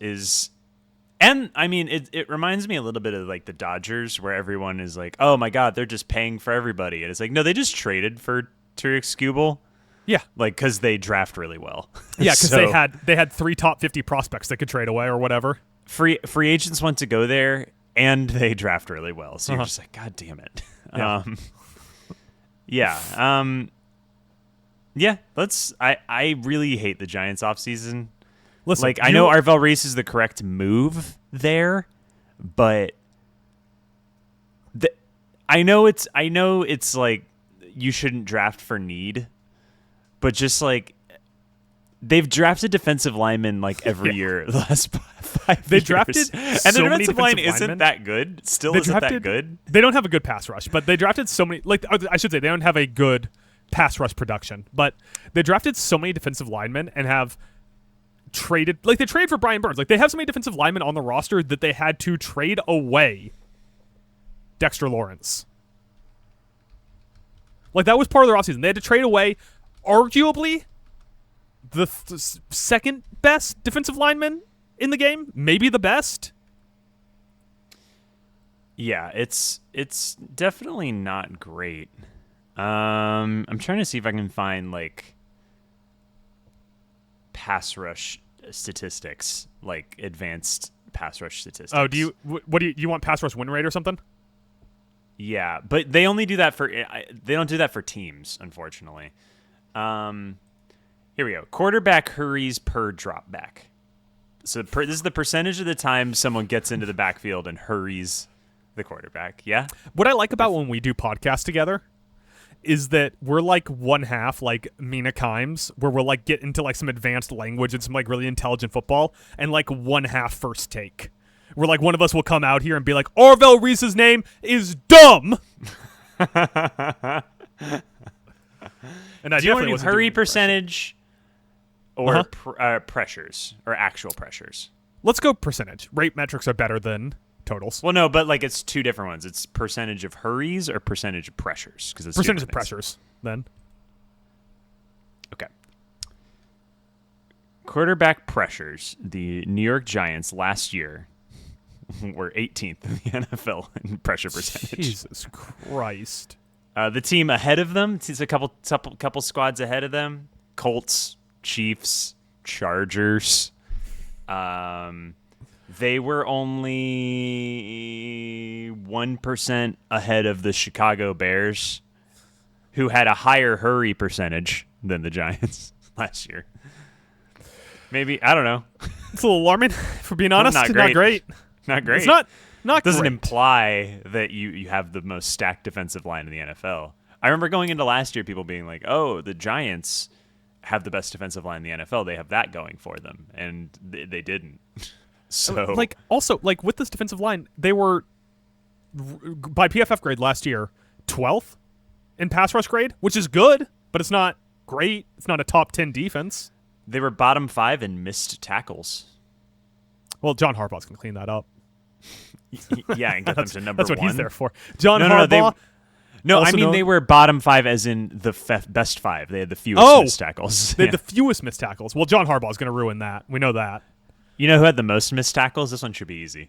and I mean, it reminds me a little bit of like the Dodgers, where everyone is like, oh my God, they're just paying for everybody. And it's like, no, they just traded for Tariq Skubal. Yeah. Like, because they draft really well. Yeah, because they had 3 top 50 prospects they could trade away or whatever. Free agents want to go there, and they draft really well. So you're just like, God damn it. Yeah. I really hate the Giants offseason. Listen, like, I know Arvell Reese is the correct move there, but I know it's like you shouldn't draft for need, but just like they've drafted defensive linemen like every year the last 5 They years. drafted and so the many defensive line defensive isn't linemen. that good. Still isn't that good. They don't have a good pass rush, but they drafted so many. Like I should say, they don't have a good pass rush production, but they drafted so many defensive linemen and have traded. Like they traded for Brian Burns. Like they have so many defensive linemen on the roster that they had to trade away Dexter Lawrence. Like that was part of their offseason. They had to trade away, arguably, the second best defensive lineman in the game, maybe the best. Yeah, it's definitely not great. I'm trying to see if I can find like pass rush statistics, like advanced pass rush statistics. Oh, do you want pass rush win rate or something? Yeah, but they only do that they don't do that for teams, unfortunately. Here we go. Quarterback hurries per drop back. So this is the percentage of the time someone gets into the backfield and hurries the quarterback. Yeah. What I like about when we do podcasts together is that we're like one half like Mina Kimes, where we'll like get into like some advanced language and some like really intelligent football, and like one half first take. Where like one of us will come out here and be like, Arvell Reese's name is dumb. And I do you want to do wasn't hurry doing percentage or pressures or actual pressures? Let's go percentage. Rate metrics are better than totals. Well, no, but like it's two different ones. It's percentage of hurries or percentage of pressures, because it's Percentage of pressures, then. Okay. Quarterback pressures. The New York Giants last year were 18th in the NFL in pressure percentage. Jesus Christ. The team ahead of them, it's a couple squads ahead of them. Colts, Chiefs, Chargers. They were only 1% ahead of the Chicago Bears, who had a higher hurry percentage than the Giants last year. Maybe, I don't know. It's a little alarming, for being honest. Not Not great. Not great. It's not Doesn't great. imply that you have the most stacked defensive line in the NFL. I remember going into last year, people being like, oh, the Giants have the best defensive line in the NFL. They have that going for them. And they didn't. So, like, also, like, with this defensive line, they were, by PFF grade last year, 12th in pass rush grade, which is good, but it's not great. It's not a top 10 defense. they were bottom 5 in missed tackles. Well, John Harbaugh's going to clean that up. Yeah, and get them to number 1. That's what he's there for. John No, Harbaugh. I mean they were bottom 5 as in the best 5. They had the fewest missed tackles. They had the fewest missed tackles. Well, John Harbaugh's going to ruin that. We know that. You know who had the most missed tackles? This one should be easy.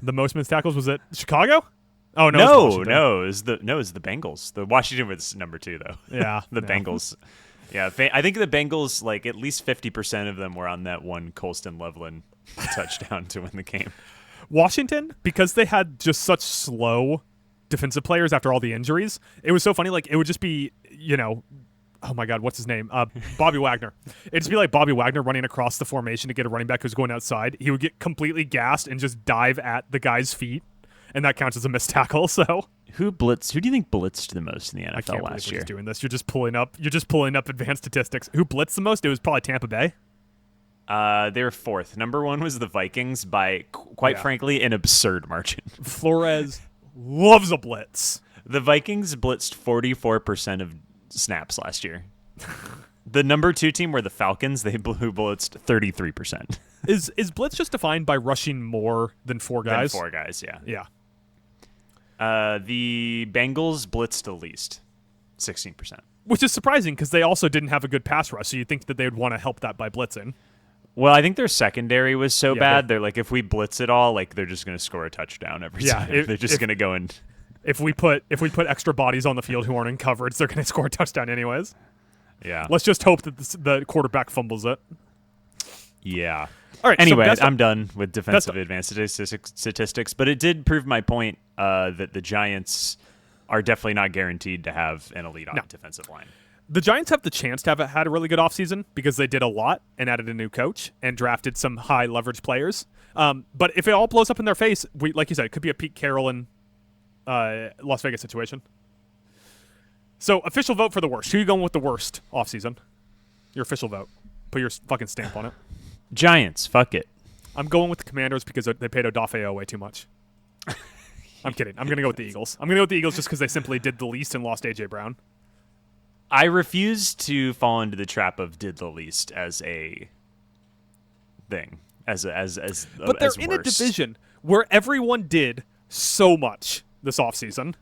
The most missed tackles, was it Chicago? Oh no, no, it was the Bengals. The Washington was number 2 though. Yeah, the Bengals. Yeah, I think the Bengals, like at least 50% of them were on that one Colston Loveland touchdown to win the game. Washington, because they had just such slow defensive players after all the injuries, it was so funny. Like, it would just be, oh my God, what's his name? Bobby Wagner. It'd just be like Bobby Wagner running across the formation to get a running back who's going outside. He would get completely gassed and just dive at the guy's feet, and that counts as a missed tackle. So Who do you think blitzed the most in the I NFL can't last believe we're year? just doing this. You're just pulling up advanced statistics. Who blitzed the most? It was probably Tampa Bay. They were 4th. Number 1 was the Vikings by, quite frankly, an absurd margin. Flores loves a blitz. The Vikings blitzed 44% of snaps last year. The number 2 team were the Falcons. Who blitzed 33%. Is blitz just defined by rushing more than 4 guys? Than 4 guys, yeah. Yeah. The Bengals blitzed the least, 16%. Which is surprising because they also didn't have a good pass rush, so you'd think that they would want to help that by blitzing. Well, I think their secondary was so Yeah, bad. They're like, if we blitz it all, like they're just going to score a touchdown every time. They're just going to go in. If we put extra bodies on the field who aren't in coverage, they're going to score a touchdown anyways. Yeah. Let's just hope that the quarterback fumbles it. Yeah. All right. Anyway, so I'm done with defensive advanced statistics, but it did prove my point that the Giants are definitely not guaranteed to have an elite defensive line. The Giants have the chance to have had a really good offseason because they did a lot and added a new coach and drafted some high leverage players. But if it all blows up in their face, like you said, it could be a Pete Carroll and Las Vegas situation. So, official vote for the worst. Who are you going with the worst offseason? Your official vote. Put your fucking stamp on it. Giants, fuck it. I'm going with the Commanders because they paid Odafeo way too much. I'm kidding. I'm going to go with the Eagles. I'm going to go with the Eagles just because they simply did the least and lost A.J. Brown. I refuse to fall into the trap of did the least as a thing. But they're in a division where everyone did so much this offseason.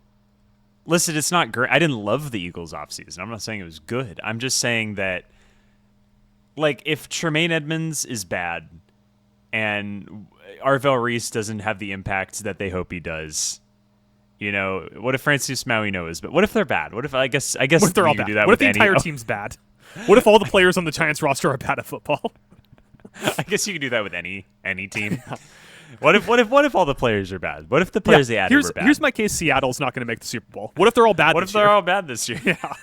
Listen, it's not great. I didn't love the Eagles offseason. I'm not saying it was good. I'm just saying that, like, if Tremaine Edmonds is bad and Arvell Reese doesn't have the impact that they hope he does, what if Francis Mauigoa is? But what if they're bad? What if I guess What if they're all bad? do that What if with the entire team's bad? What if all the players on the Giants roster are bad at football? I guess you could do that with any team. What if all the players are bad? What if the players they added were bad? Here's my case: Seattle's not going to make the Super Bowl. What if they're all bad? What if they're all bad this year? Yeah.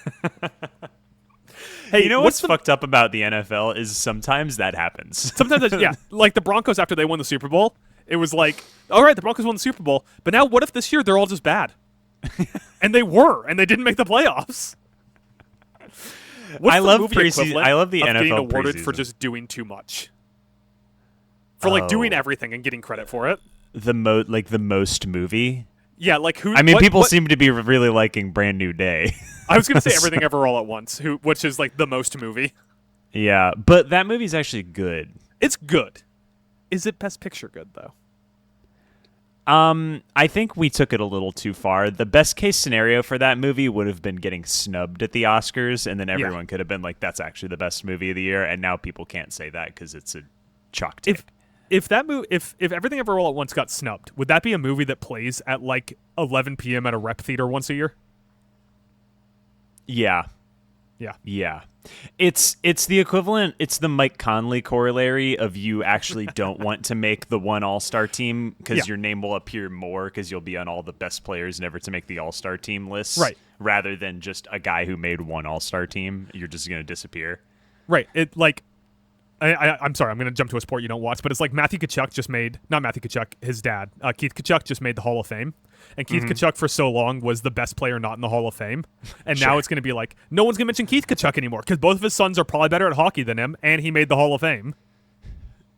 Hey, You know what's fucked up about the NFL is sometimes that happens. Sometimes, yeah, like the Broncos after they won the Super Bowl, it was like, all right, the Broncos won the Super Bowl, but now what if this year they're all just bad? And they were, and they didn't make the playoffs. What's I the love movie preseason. equivalent I love the of NFL getting awarded for preseason. just doing too much. For like doing everything and getting credit for it. The most movie. Yeah, like who? I mean, what- people what- seem to be really liking Brand New Day. I was gonna say Everything Ever All at Once, which is like the most movie. Yeah, but that movie's actually good. It's good. Is it Best Picture good though? I think we took it a little too far. The best case scenario for that movie would have been getting snubbed at the Oscars, and then everyone could have been like, "That's actually the best movie of the year." And now people can't say that because it's a chalk tick. If that movie, if Everything Ever All at Once got snubbed, would that be a movie that plays at like 11 p.m. at a rep theater once a year? Yeah. Yeah. Yeah. It's the equivalent. It's the Mike Conley corollary of you actually don't want to make the one All-Star team because your name will appear more because you'll be on all the best players never to make the All-Star team lists. Right. Rather than just a guy who made one All-Star team. You're just going to disappear. Right. It like, I'm sorry, I'm going to jump to a sport you don't watch, but it's like Matthew Tkachuk just made, not Matthew Tkachuk, his dad, Keith Tkachuk just made the Hall of Fame. And Keith Tkachuk for so long was the best player not in the Hall of Fame. And now it's going to be like, no one's going to mention Keith Tkachuk anymore because both of his sons are probably better at hockey than him, and he made the Hall of Fame.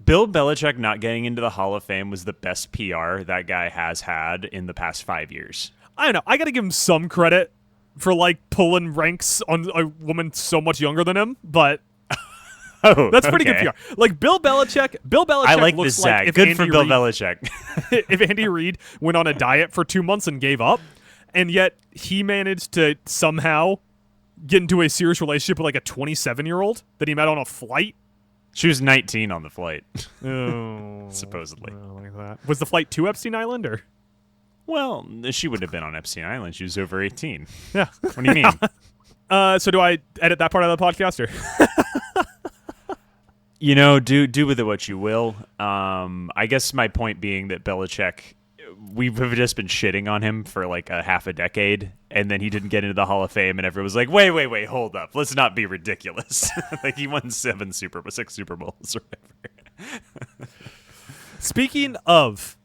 Bill Belichick not getting into the Hall of Fame was the best PR that guy has had in the past 5 years. I don't know. I got to give him some credit for like pulling ranks on a woman so much younger than him, but Oh, that's pretty good PR. Like Bill Belichick I like looks this, Zach. like if Good Andy for Bill Reid, Belichick. if Andy Reid went on a diet for 2 months and gave up, and yet he managed to somehow get into a serious relationship with like a 27-year-old that he met on a flight. She was 19 on the flight, Oh, supposedly. like that. Was the flight to Epstein Island or? Well, she would have been on Epstein Island. She was over 18. Yeah. What do you mean? So do I edit that part out of the podcast or? You know, do with it what you will. I guess my point being that Belichick, we have just been shitting on him for like a half a decade, and then he didn't get into the Hall of Fame, and everyone was like, wait, hold up. Let's not be ridiculous. Like, he won 6 Super Bowls or whatever. Speaking of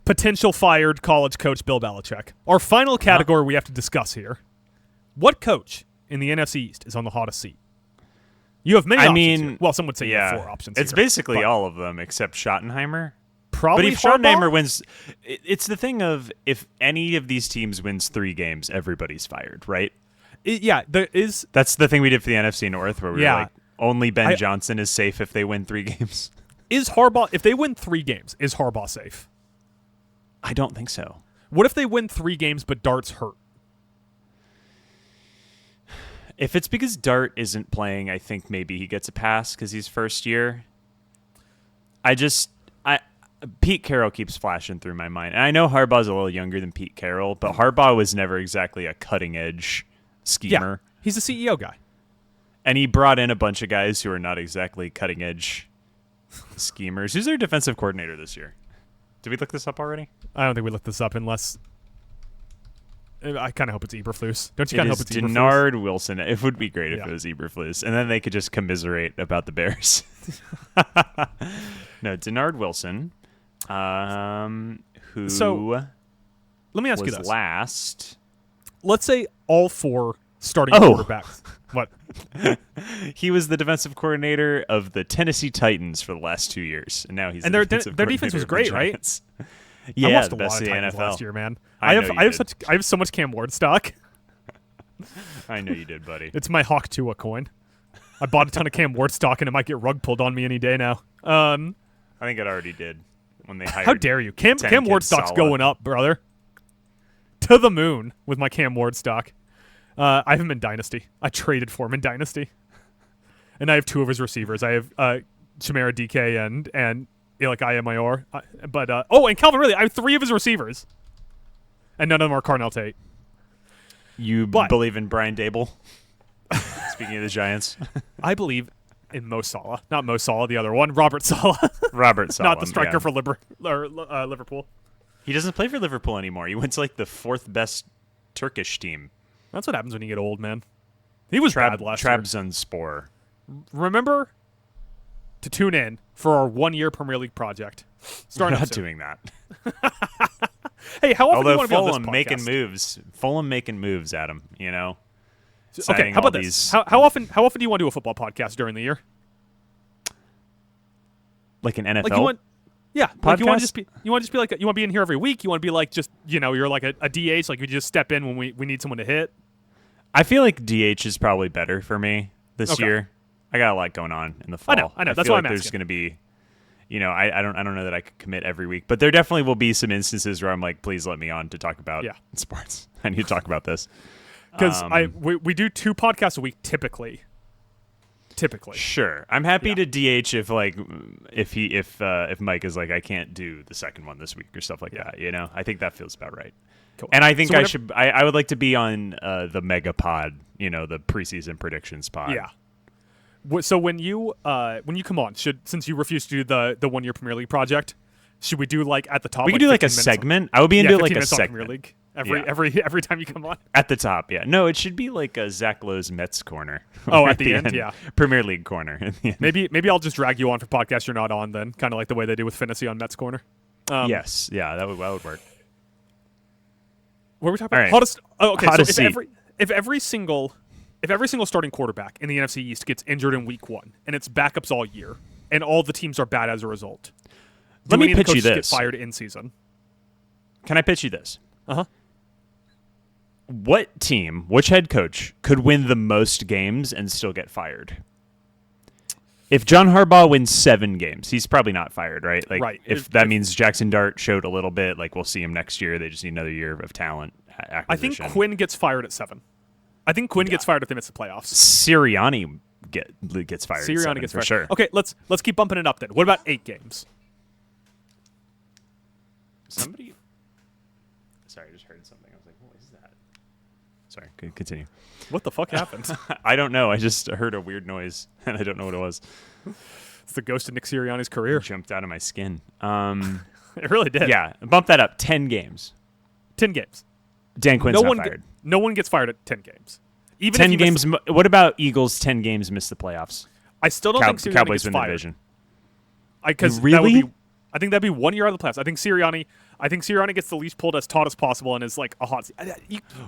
potential fired college coach Bill Belichick, our final category we have to discuss here. What coach in the NFC East is on the hottest seat? You have many options here. Well, some would say you have 4 options it's here, basically but all of them except Schottenheimer. probably But if Harbaugh? Schottenheimer wins, it's the thing of if any of these teams wins 3 games, everybody's fired, right? There is. That's the thing we did for the NFC North, where we were Yeah. like, only Ben Johnson is safe if they win 3 games. Is Harbaugh, if they win 3 games, is Harbaugh safe? I don't think so. What if they win 3 games but Dart's hurt? If it's because Dart isn't playing, I think maybe he gets a pass because he's first year. Pete Carroll keeps flashing through my mind. And I know Harbaugh's a little younger than Pete Carroll, but Harbaugh was never exactly a cutting-edge schemer. Yeah, he's a CEO guy. And he brought in a bunch of guys who are not exactly cutting-edge schemers. Who's their defensive coordinator this year? Did we look this up already? I don't think we looked this up unless... I kind of hope it's Eberflus. Don't you kind of hope it's Eberflus? Denard Wilson. It would be great if Yeah. it was Eberflus. And then they could just commiserate about the Bears. No, Denard Wilson, who So, let me ask you was this. last. Let's say all 4 starting Oh. quarterbacks. What? He was the defensive coordinator of the Tennessee Titans for the last 2 years. And now he's And the their defensive defense was coordinator of the great, right? Giants. I Yeah, watched the a best lot of of the Titans NFL. last year, man. I have so much Cam Ward stock. I know you did, buddy. It's my Hawk Tua coin. I bought a ton of Cam Ward stock, and it might get rug pulled on me any day now. I think it already did when they hired. How dare you? Cam Ten Ward Kids stock's Sala. going up, brother. To the moon with my Cam Ward stock. I have him in Dynasty. I traded for him in Dynasty. And I have 2 of his receivers. I have Chimera DK and Ilek Ayamayor. And Calvin Ridley. I have 3 of his receivers. And none of them are Carnell Tate. You But- believe in Brian Dable? Speaking of the Giants. I believe in Mo Salah. Not Mo Salah, the other one. Robert Salah. Robert Sala. Not the striker for Liverpool. He doesn't play for Liverpool anymore. He went to like the 4th best Turkish team. That's what happens when you get old, man. He was bad last year. Trabzonspor. Remember to tune in for our 1-year Premier League project. We're not soon. doing that. Hey, how often do you Although want to be on this Fulham podcast? making moves, Adam. You know. Okay, Signing how about all this? these- How often do you want to do a football podcast during the year? Like an NFL. Like you want, yeah. Like you want to Podcast? just be like you want to be in here every week. You want to be like just you're like a DH. Like you just step in when we need someone to hit. I feel like DH is probably better for me this Okay. year. I got a lot going on in the fall. I know. That's feel why like I'm there's asking. going to be, I don't know that I could commit every week, but there definitely will be some instances where I'm like, please let me on to talk about sports. I need to talk about this Because we do 2 podcasts a week typically. Sure, I'm happy to DH if Mike is like, I can't do the second one this week or stuff like that. I think that feels about right. Cool. And I think So I would like to be on the mega pod, the preseason predictions pod. Yeah. So when you come on, since you refuse to do the 1-year Premier League project, should we do like at the top? We could do like a 15 minutes on- segment. I would be into 15 like a minutes on segment. Premier League Yeah. every time you come on. At the top, yeah. No, it should be like a Zach Lowe's Mets corner. Oh, at the end, yeah. Premier League corner. At the end. Maybe I'll just drag you on for podcasts you're not on then, kind of like the way they do with Fantasy on Mets Corner. Yes, yeah, that would work. What were we talking about? All right. Hottest. Oh, okay. Hottest So seat. if every single starting quarterback in the NFC East gets injured in Week 1 and it's backups all year, and all the teams are bad as a result, Let me any of the pitch you coaches this. Get fired in season. Can I pitch you this? Uh huh. What team, which head coach, could win the most games and still get fired? If John Harbaugh wins 7 games, he's probably not fired, right? Like, Right. If that means Jackson Dart showed a little bit, like we'll see him next year. They just need another year of talent acquisition. I think Quinn gets fired at 7. I think Quinn gets fired if they miss the playoffs. Sirianni gets fired. Sirianni at 7, gets for fired. sure. Okay, let's keep bumping it up then. What about 8 games? Somebody. Sorry, I just heard something. I was like, what is that? Sorry, continue. What the fuck happened? I don't know. I just heard a weird noise, and I don't know what it was. It's the ghost of Nick Sirianni's career. It jumped out of my skin. It really did. Yeah, bump that up. 10 games. 10 games. Dan Quinn's not fired. No one gets fired at 10 games. Even 10 if you games. What about Eagles? 10 games miss the playoffs. I still don't think Sirianni Cowboys gets win the fired. division. Because Really? I think that'd be 1 year out of the playoffs. I think Sirianni gets the leash pulled as taut as possible and is like a hot seat.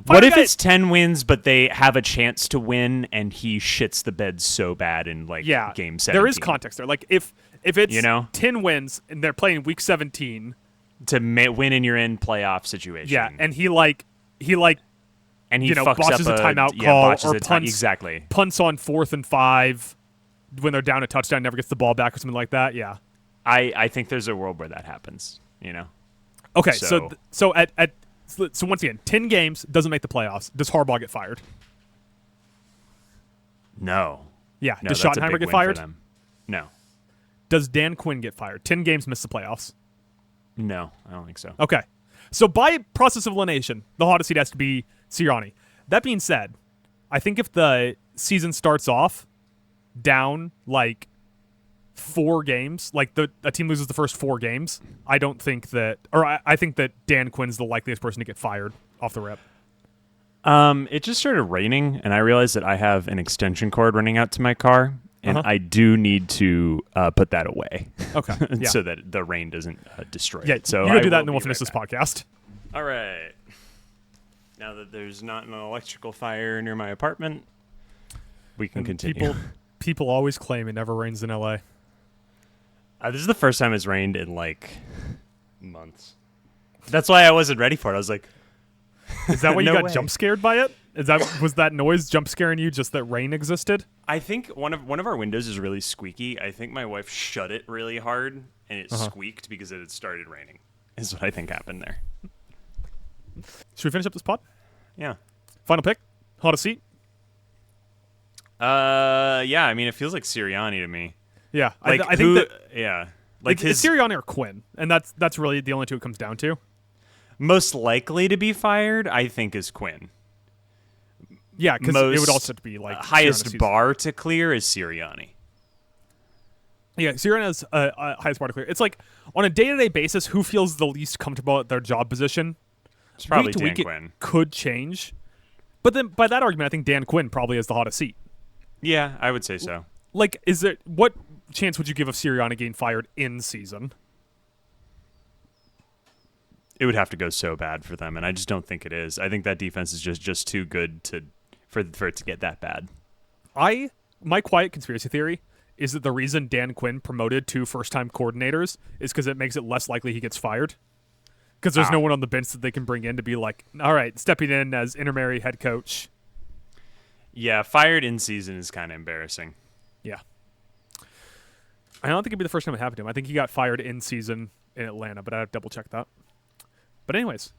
What if it's 10 wins, but they have a chance to win, and he shits the bed so bad in game 17? There is context there. Like if it's 10 10 wins and they're playing week 17 to win in your in playoff situation. Yeah, and he and he fucks botches up a timeout yeah, call botches or a time- punts exactly. punts on 4th and 5 when they're down a touchdown, never gets the ball back or something like that. Yeah. I think there's a world where that happens. Okay, So- so once again, 10 games doesn't make the playoffs. Does Harbaugh get fired? No. Yeah. No, Does that's a Schottenheimer big get win for fired? them. No. Does Dan Quinn get fired? 10 games miss the playoffs. No, I don't think so. Okay. So by process of elimination, the hottest seat has to be Sirianni. That being said, I think if the season starts off down like 4 games, like a team loses the first 4 games, I think that Dan Quinn's the likeliest person to get fired off the rip. It just started raining, and I realized that I have an extension cord running out to my car, and I do need to put that away. Okay. Yeah. So that the rain doesn't destroy Yeah, it. So you gotta do that, will and then we'll be finish right this back. podcast. All right. Now that there's not an electrical fire near my apartment, we can continue. People always claim it never rains in LA. This is the first time it's rained in months. That's why I wasn't ready for it. I was like, Is that why you No got way. jump scared by it? Was that noise jump scaring you just that rain existed? I think one of our windows is really squeaky. I think my wife shut it really hard, and it squeaked because it had started raining. Is what I think happened there. Should we finish up this pod? Yeah. Final pick? Hottest seat? Yeah. I mean, it feels like Sirianni to me. Yeah. Like I think that yeah. Like it's Sirianni or Quinn, and that's really the only two it comes down to. most likely to be fired, I think, is Quinn. Yeah, because it would also be like highest Sirianni's bar to clear is Sirianni. Yeah, Sirianni has highest bar to clear. It's like on a day-to-day basis, who feels the least comfortable at their job position? It's probably Week to Dan week, Quinn. it could change, But then by that argument, I think Dan Quinn probably has the hottest seat. Yeah, I would say so. Like, what chance would you give of Sirianni getting fired in season? It would have to go so bad for them, and I just don't think it is. I think that defense is just too good for it to get that bad. My quiet conspiracy theory is that the reason Dan Quinn promoted 2 first-time coordinators is because it makes it less likely he gets fired. Because there's no one on the bench that they can bring in to be like, all right, stepping in as intermediate head coach. Yeah, fired in season is kind of embarrassing. Yeah. I don't think it'd be the first time it happened to him. I think he got fired in season in Atlanta, but I'd have to double-check that. But anyways,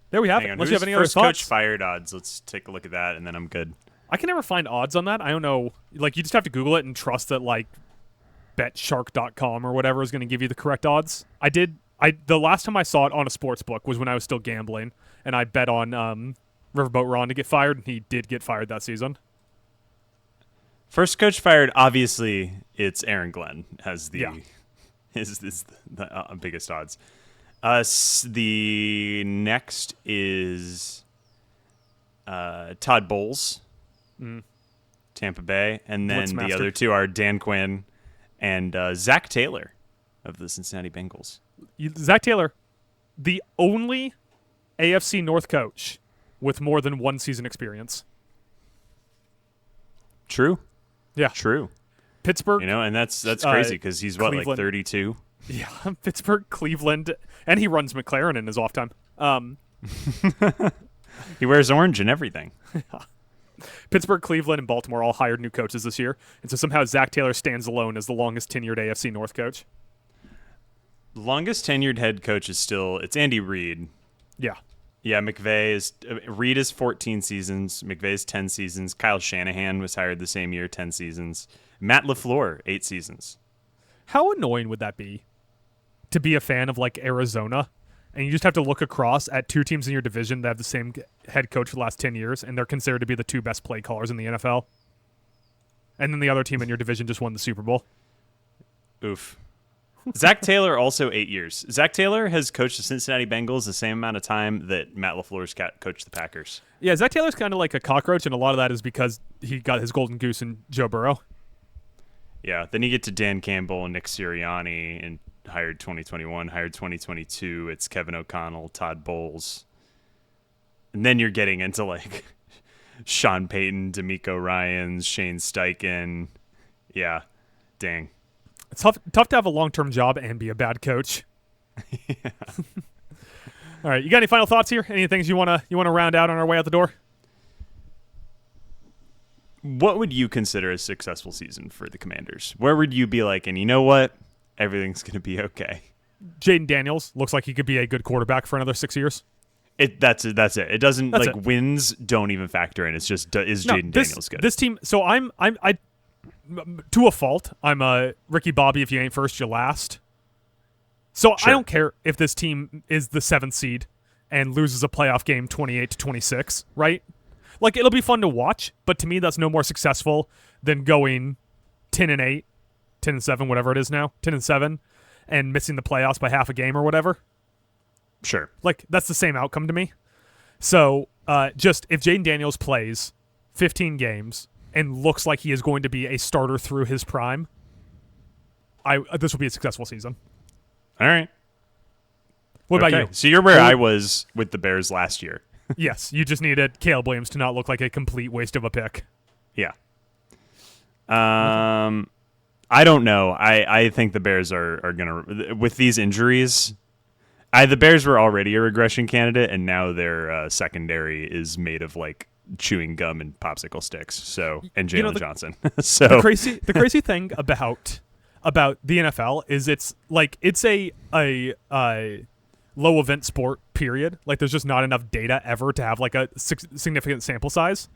there we have it. Unless you have any other thoughts. First coach fired odds. Let's take a look at that, and then I'm good. I can never find odds on that. I don't know. Like, you just have to Google it and trust that, like, betshark.com or whatever is going to give you the correct odds. The last time I saw it on a sports book was when I was still gambling, and I bet on Riverboat Ron to get fired, and he did get fired that season. First coach fired, obviously, it's Aaron Glenn has the biggest odds. The next is Todd Bowles, Tampa Bay, and then the other two are Dan Quinn and Zach Taylor of the Cincinnati Bengals. Zach Taylor, the only AFC North coach with more than 1 season experience. True. Yeah. True. Pittsburgh. And that's crazy because he's Cleveland. like 32? Yeah, Pittsburgh, Cleveland, and he runs McLaren in his off time. He wears orange and everything. Pittsburgh, Cleveland, and Baltimore all hired new coaches this year, and so somehow Zach Taylor stands alone as the longest tenured AFC North coach. Longest tenured head coach is it's Andy Reid. Yeah. Yeah, Reid is 14 seasons. McVay's 10 seasons. Kyle Shanahan was hired the same year, 10 seasons. Matt LaFleur, 8 seasons. How annoying would that be to be a fan of, like, Arizona, and you just have to look across at 2 teams in your division that have the same head coach for the last 10 years, and they're considered to be the 2 best play callers in the NFL? And then the other team in your division just won the Super Bowl. Oof. Zach Taylor, also 8 years. Zach Taylor has coached the Cincinnati Bengals the same amount of time that Matt LaFleur's coached the Packers. Yeah, Zach Taylor's kind of like a cockroach, and a lot of that is because he got his golden goose in Joe Burrow. Yeah, then you get to Dan Campbell and Nick Sirianni, and hired 2021, hired 2022. It's Kevin O'Connell, Todd Bowles. And then you're getting into, like, Sean Payton, DeMeco Ryans, Shane Steichen. Yeah, dang. It's tough to have a long-term job and be a bad coach. Yeah. All right, you got any final thoughts here? Any things you wanna round out on our way out the door? What would you consider a successful season for the Commanders? Where would you be like, and you know what? Everything's going to be okay. Jaden Daniels looks like he could be a good quarterback for another 6 years. That's it. It doesn't wins don't even factor in. It's just is Jaden Daniels good? This team. So I to a fault. I'm a Ricky Bobby. If you ain't first, you last. So Sure. I don't care if this team is the 7th seed and loses a playoff game 28-26. Right? Like, it'll be fun to watch, but to me, that's no more successful than going 10-8, 10-7, whatever it is now, 10-7, and missing the playoffs by half a game or whatever. Sure. Like, that's the same outcome to me. So, just if Jaden Daniels plays 15 games and looks like he is going to be a starter through his prime, this will be a successful season. All right. What about you? So you're where I was with the Bears last year. Yes, you just needed Caleb Williams to not look like a complete waste of a pick. Yeah. I don't know. I think the Bears are going to, with these injuries, the Bears were already a regression candidate, and now their secondary is made of, like, chewing gum and popsicle sticks. So, and Jalen Johnson. So the crazy thing about the NFL is it's a low event sport, period. Like, there's just not enough data ever to have, like, a significant sample size.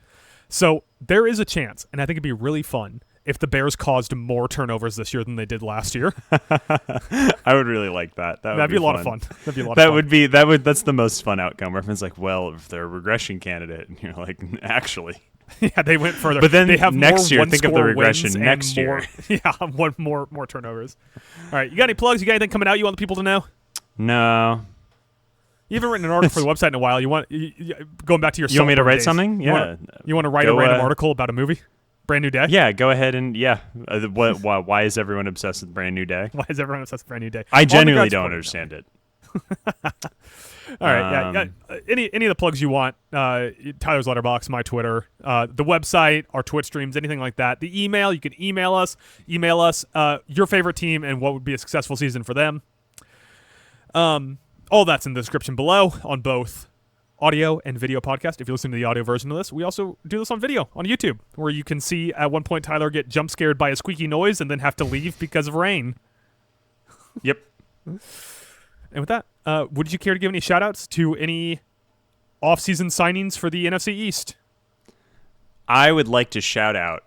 So there is a chance, and I think it'd be really fun if the Bears caused more turnovers this year than they did last year. I would really like that. That'd be a lot of fun. That'd be a lot of fun. That's the most fun outcome. Where everyone's like, well, if they're a regression candidate, and you're like, actually. Yeah, they went further. But then they have next more year, think of the regression next year. Yeah, more turnovers. All right, you got any plugs? You got anything coming out you want the people to know? No. You haven't written an article for the website in a while. Going back to your. You want me to write days, something? Yeah. You want to write a random article about a movie? Brand New Day? Yeah, go ahead and why is everyone obsessed with Brand New Day? Why is everyone obsessed with Brand New Day? I genuinely don't understand it. All right, any of the plugs you want, Tyler's Letterbox, my Twitter, the website, our Twitch streams, anything like that. The email, you can email us your favorite team and what would be a successful season for them. All that's in the description below on both audio and video podcast. If you listen to the audio version of this, we also do this on video on YouTube, where you can see at one point Tyler get jump scared by a squeaky noise and then have to leave because of rain. Yep. And with that, would you care to give any shout-outs to any off-season signings for the NFC East? I would like to shout out.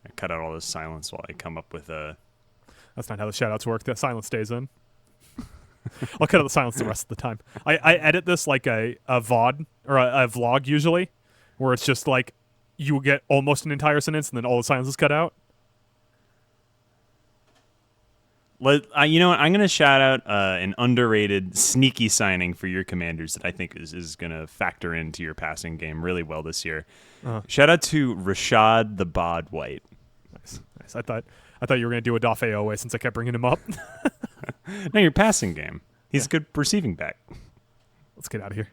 I cut out all this silence while I come up with a... That's not how the shout-outs work. The silence stays in. I'll cut out the silence the rest of the time. I edit this like a VOD or a vlog usually, where it's just like you get almost an entire sentence and then all the silence is cut out. You know what? I'm going to shout out an underrated, sneaky signing for your Commanders that I think is going to factor into your passing game really well this year. Shout out to Rashad the Bod White. Nice. I thought you were going to do a Dafe Owe since I kept bringing him up. No, your passing game. He's a good receiving back. Let's get out of here.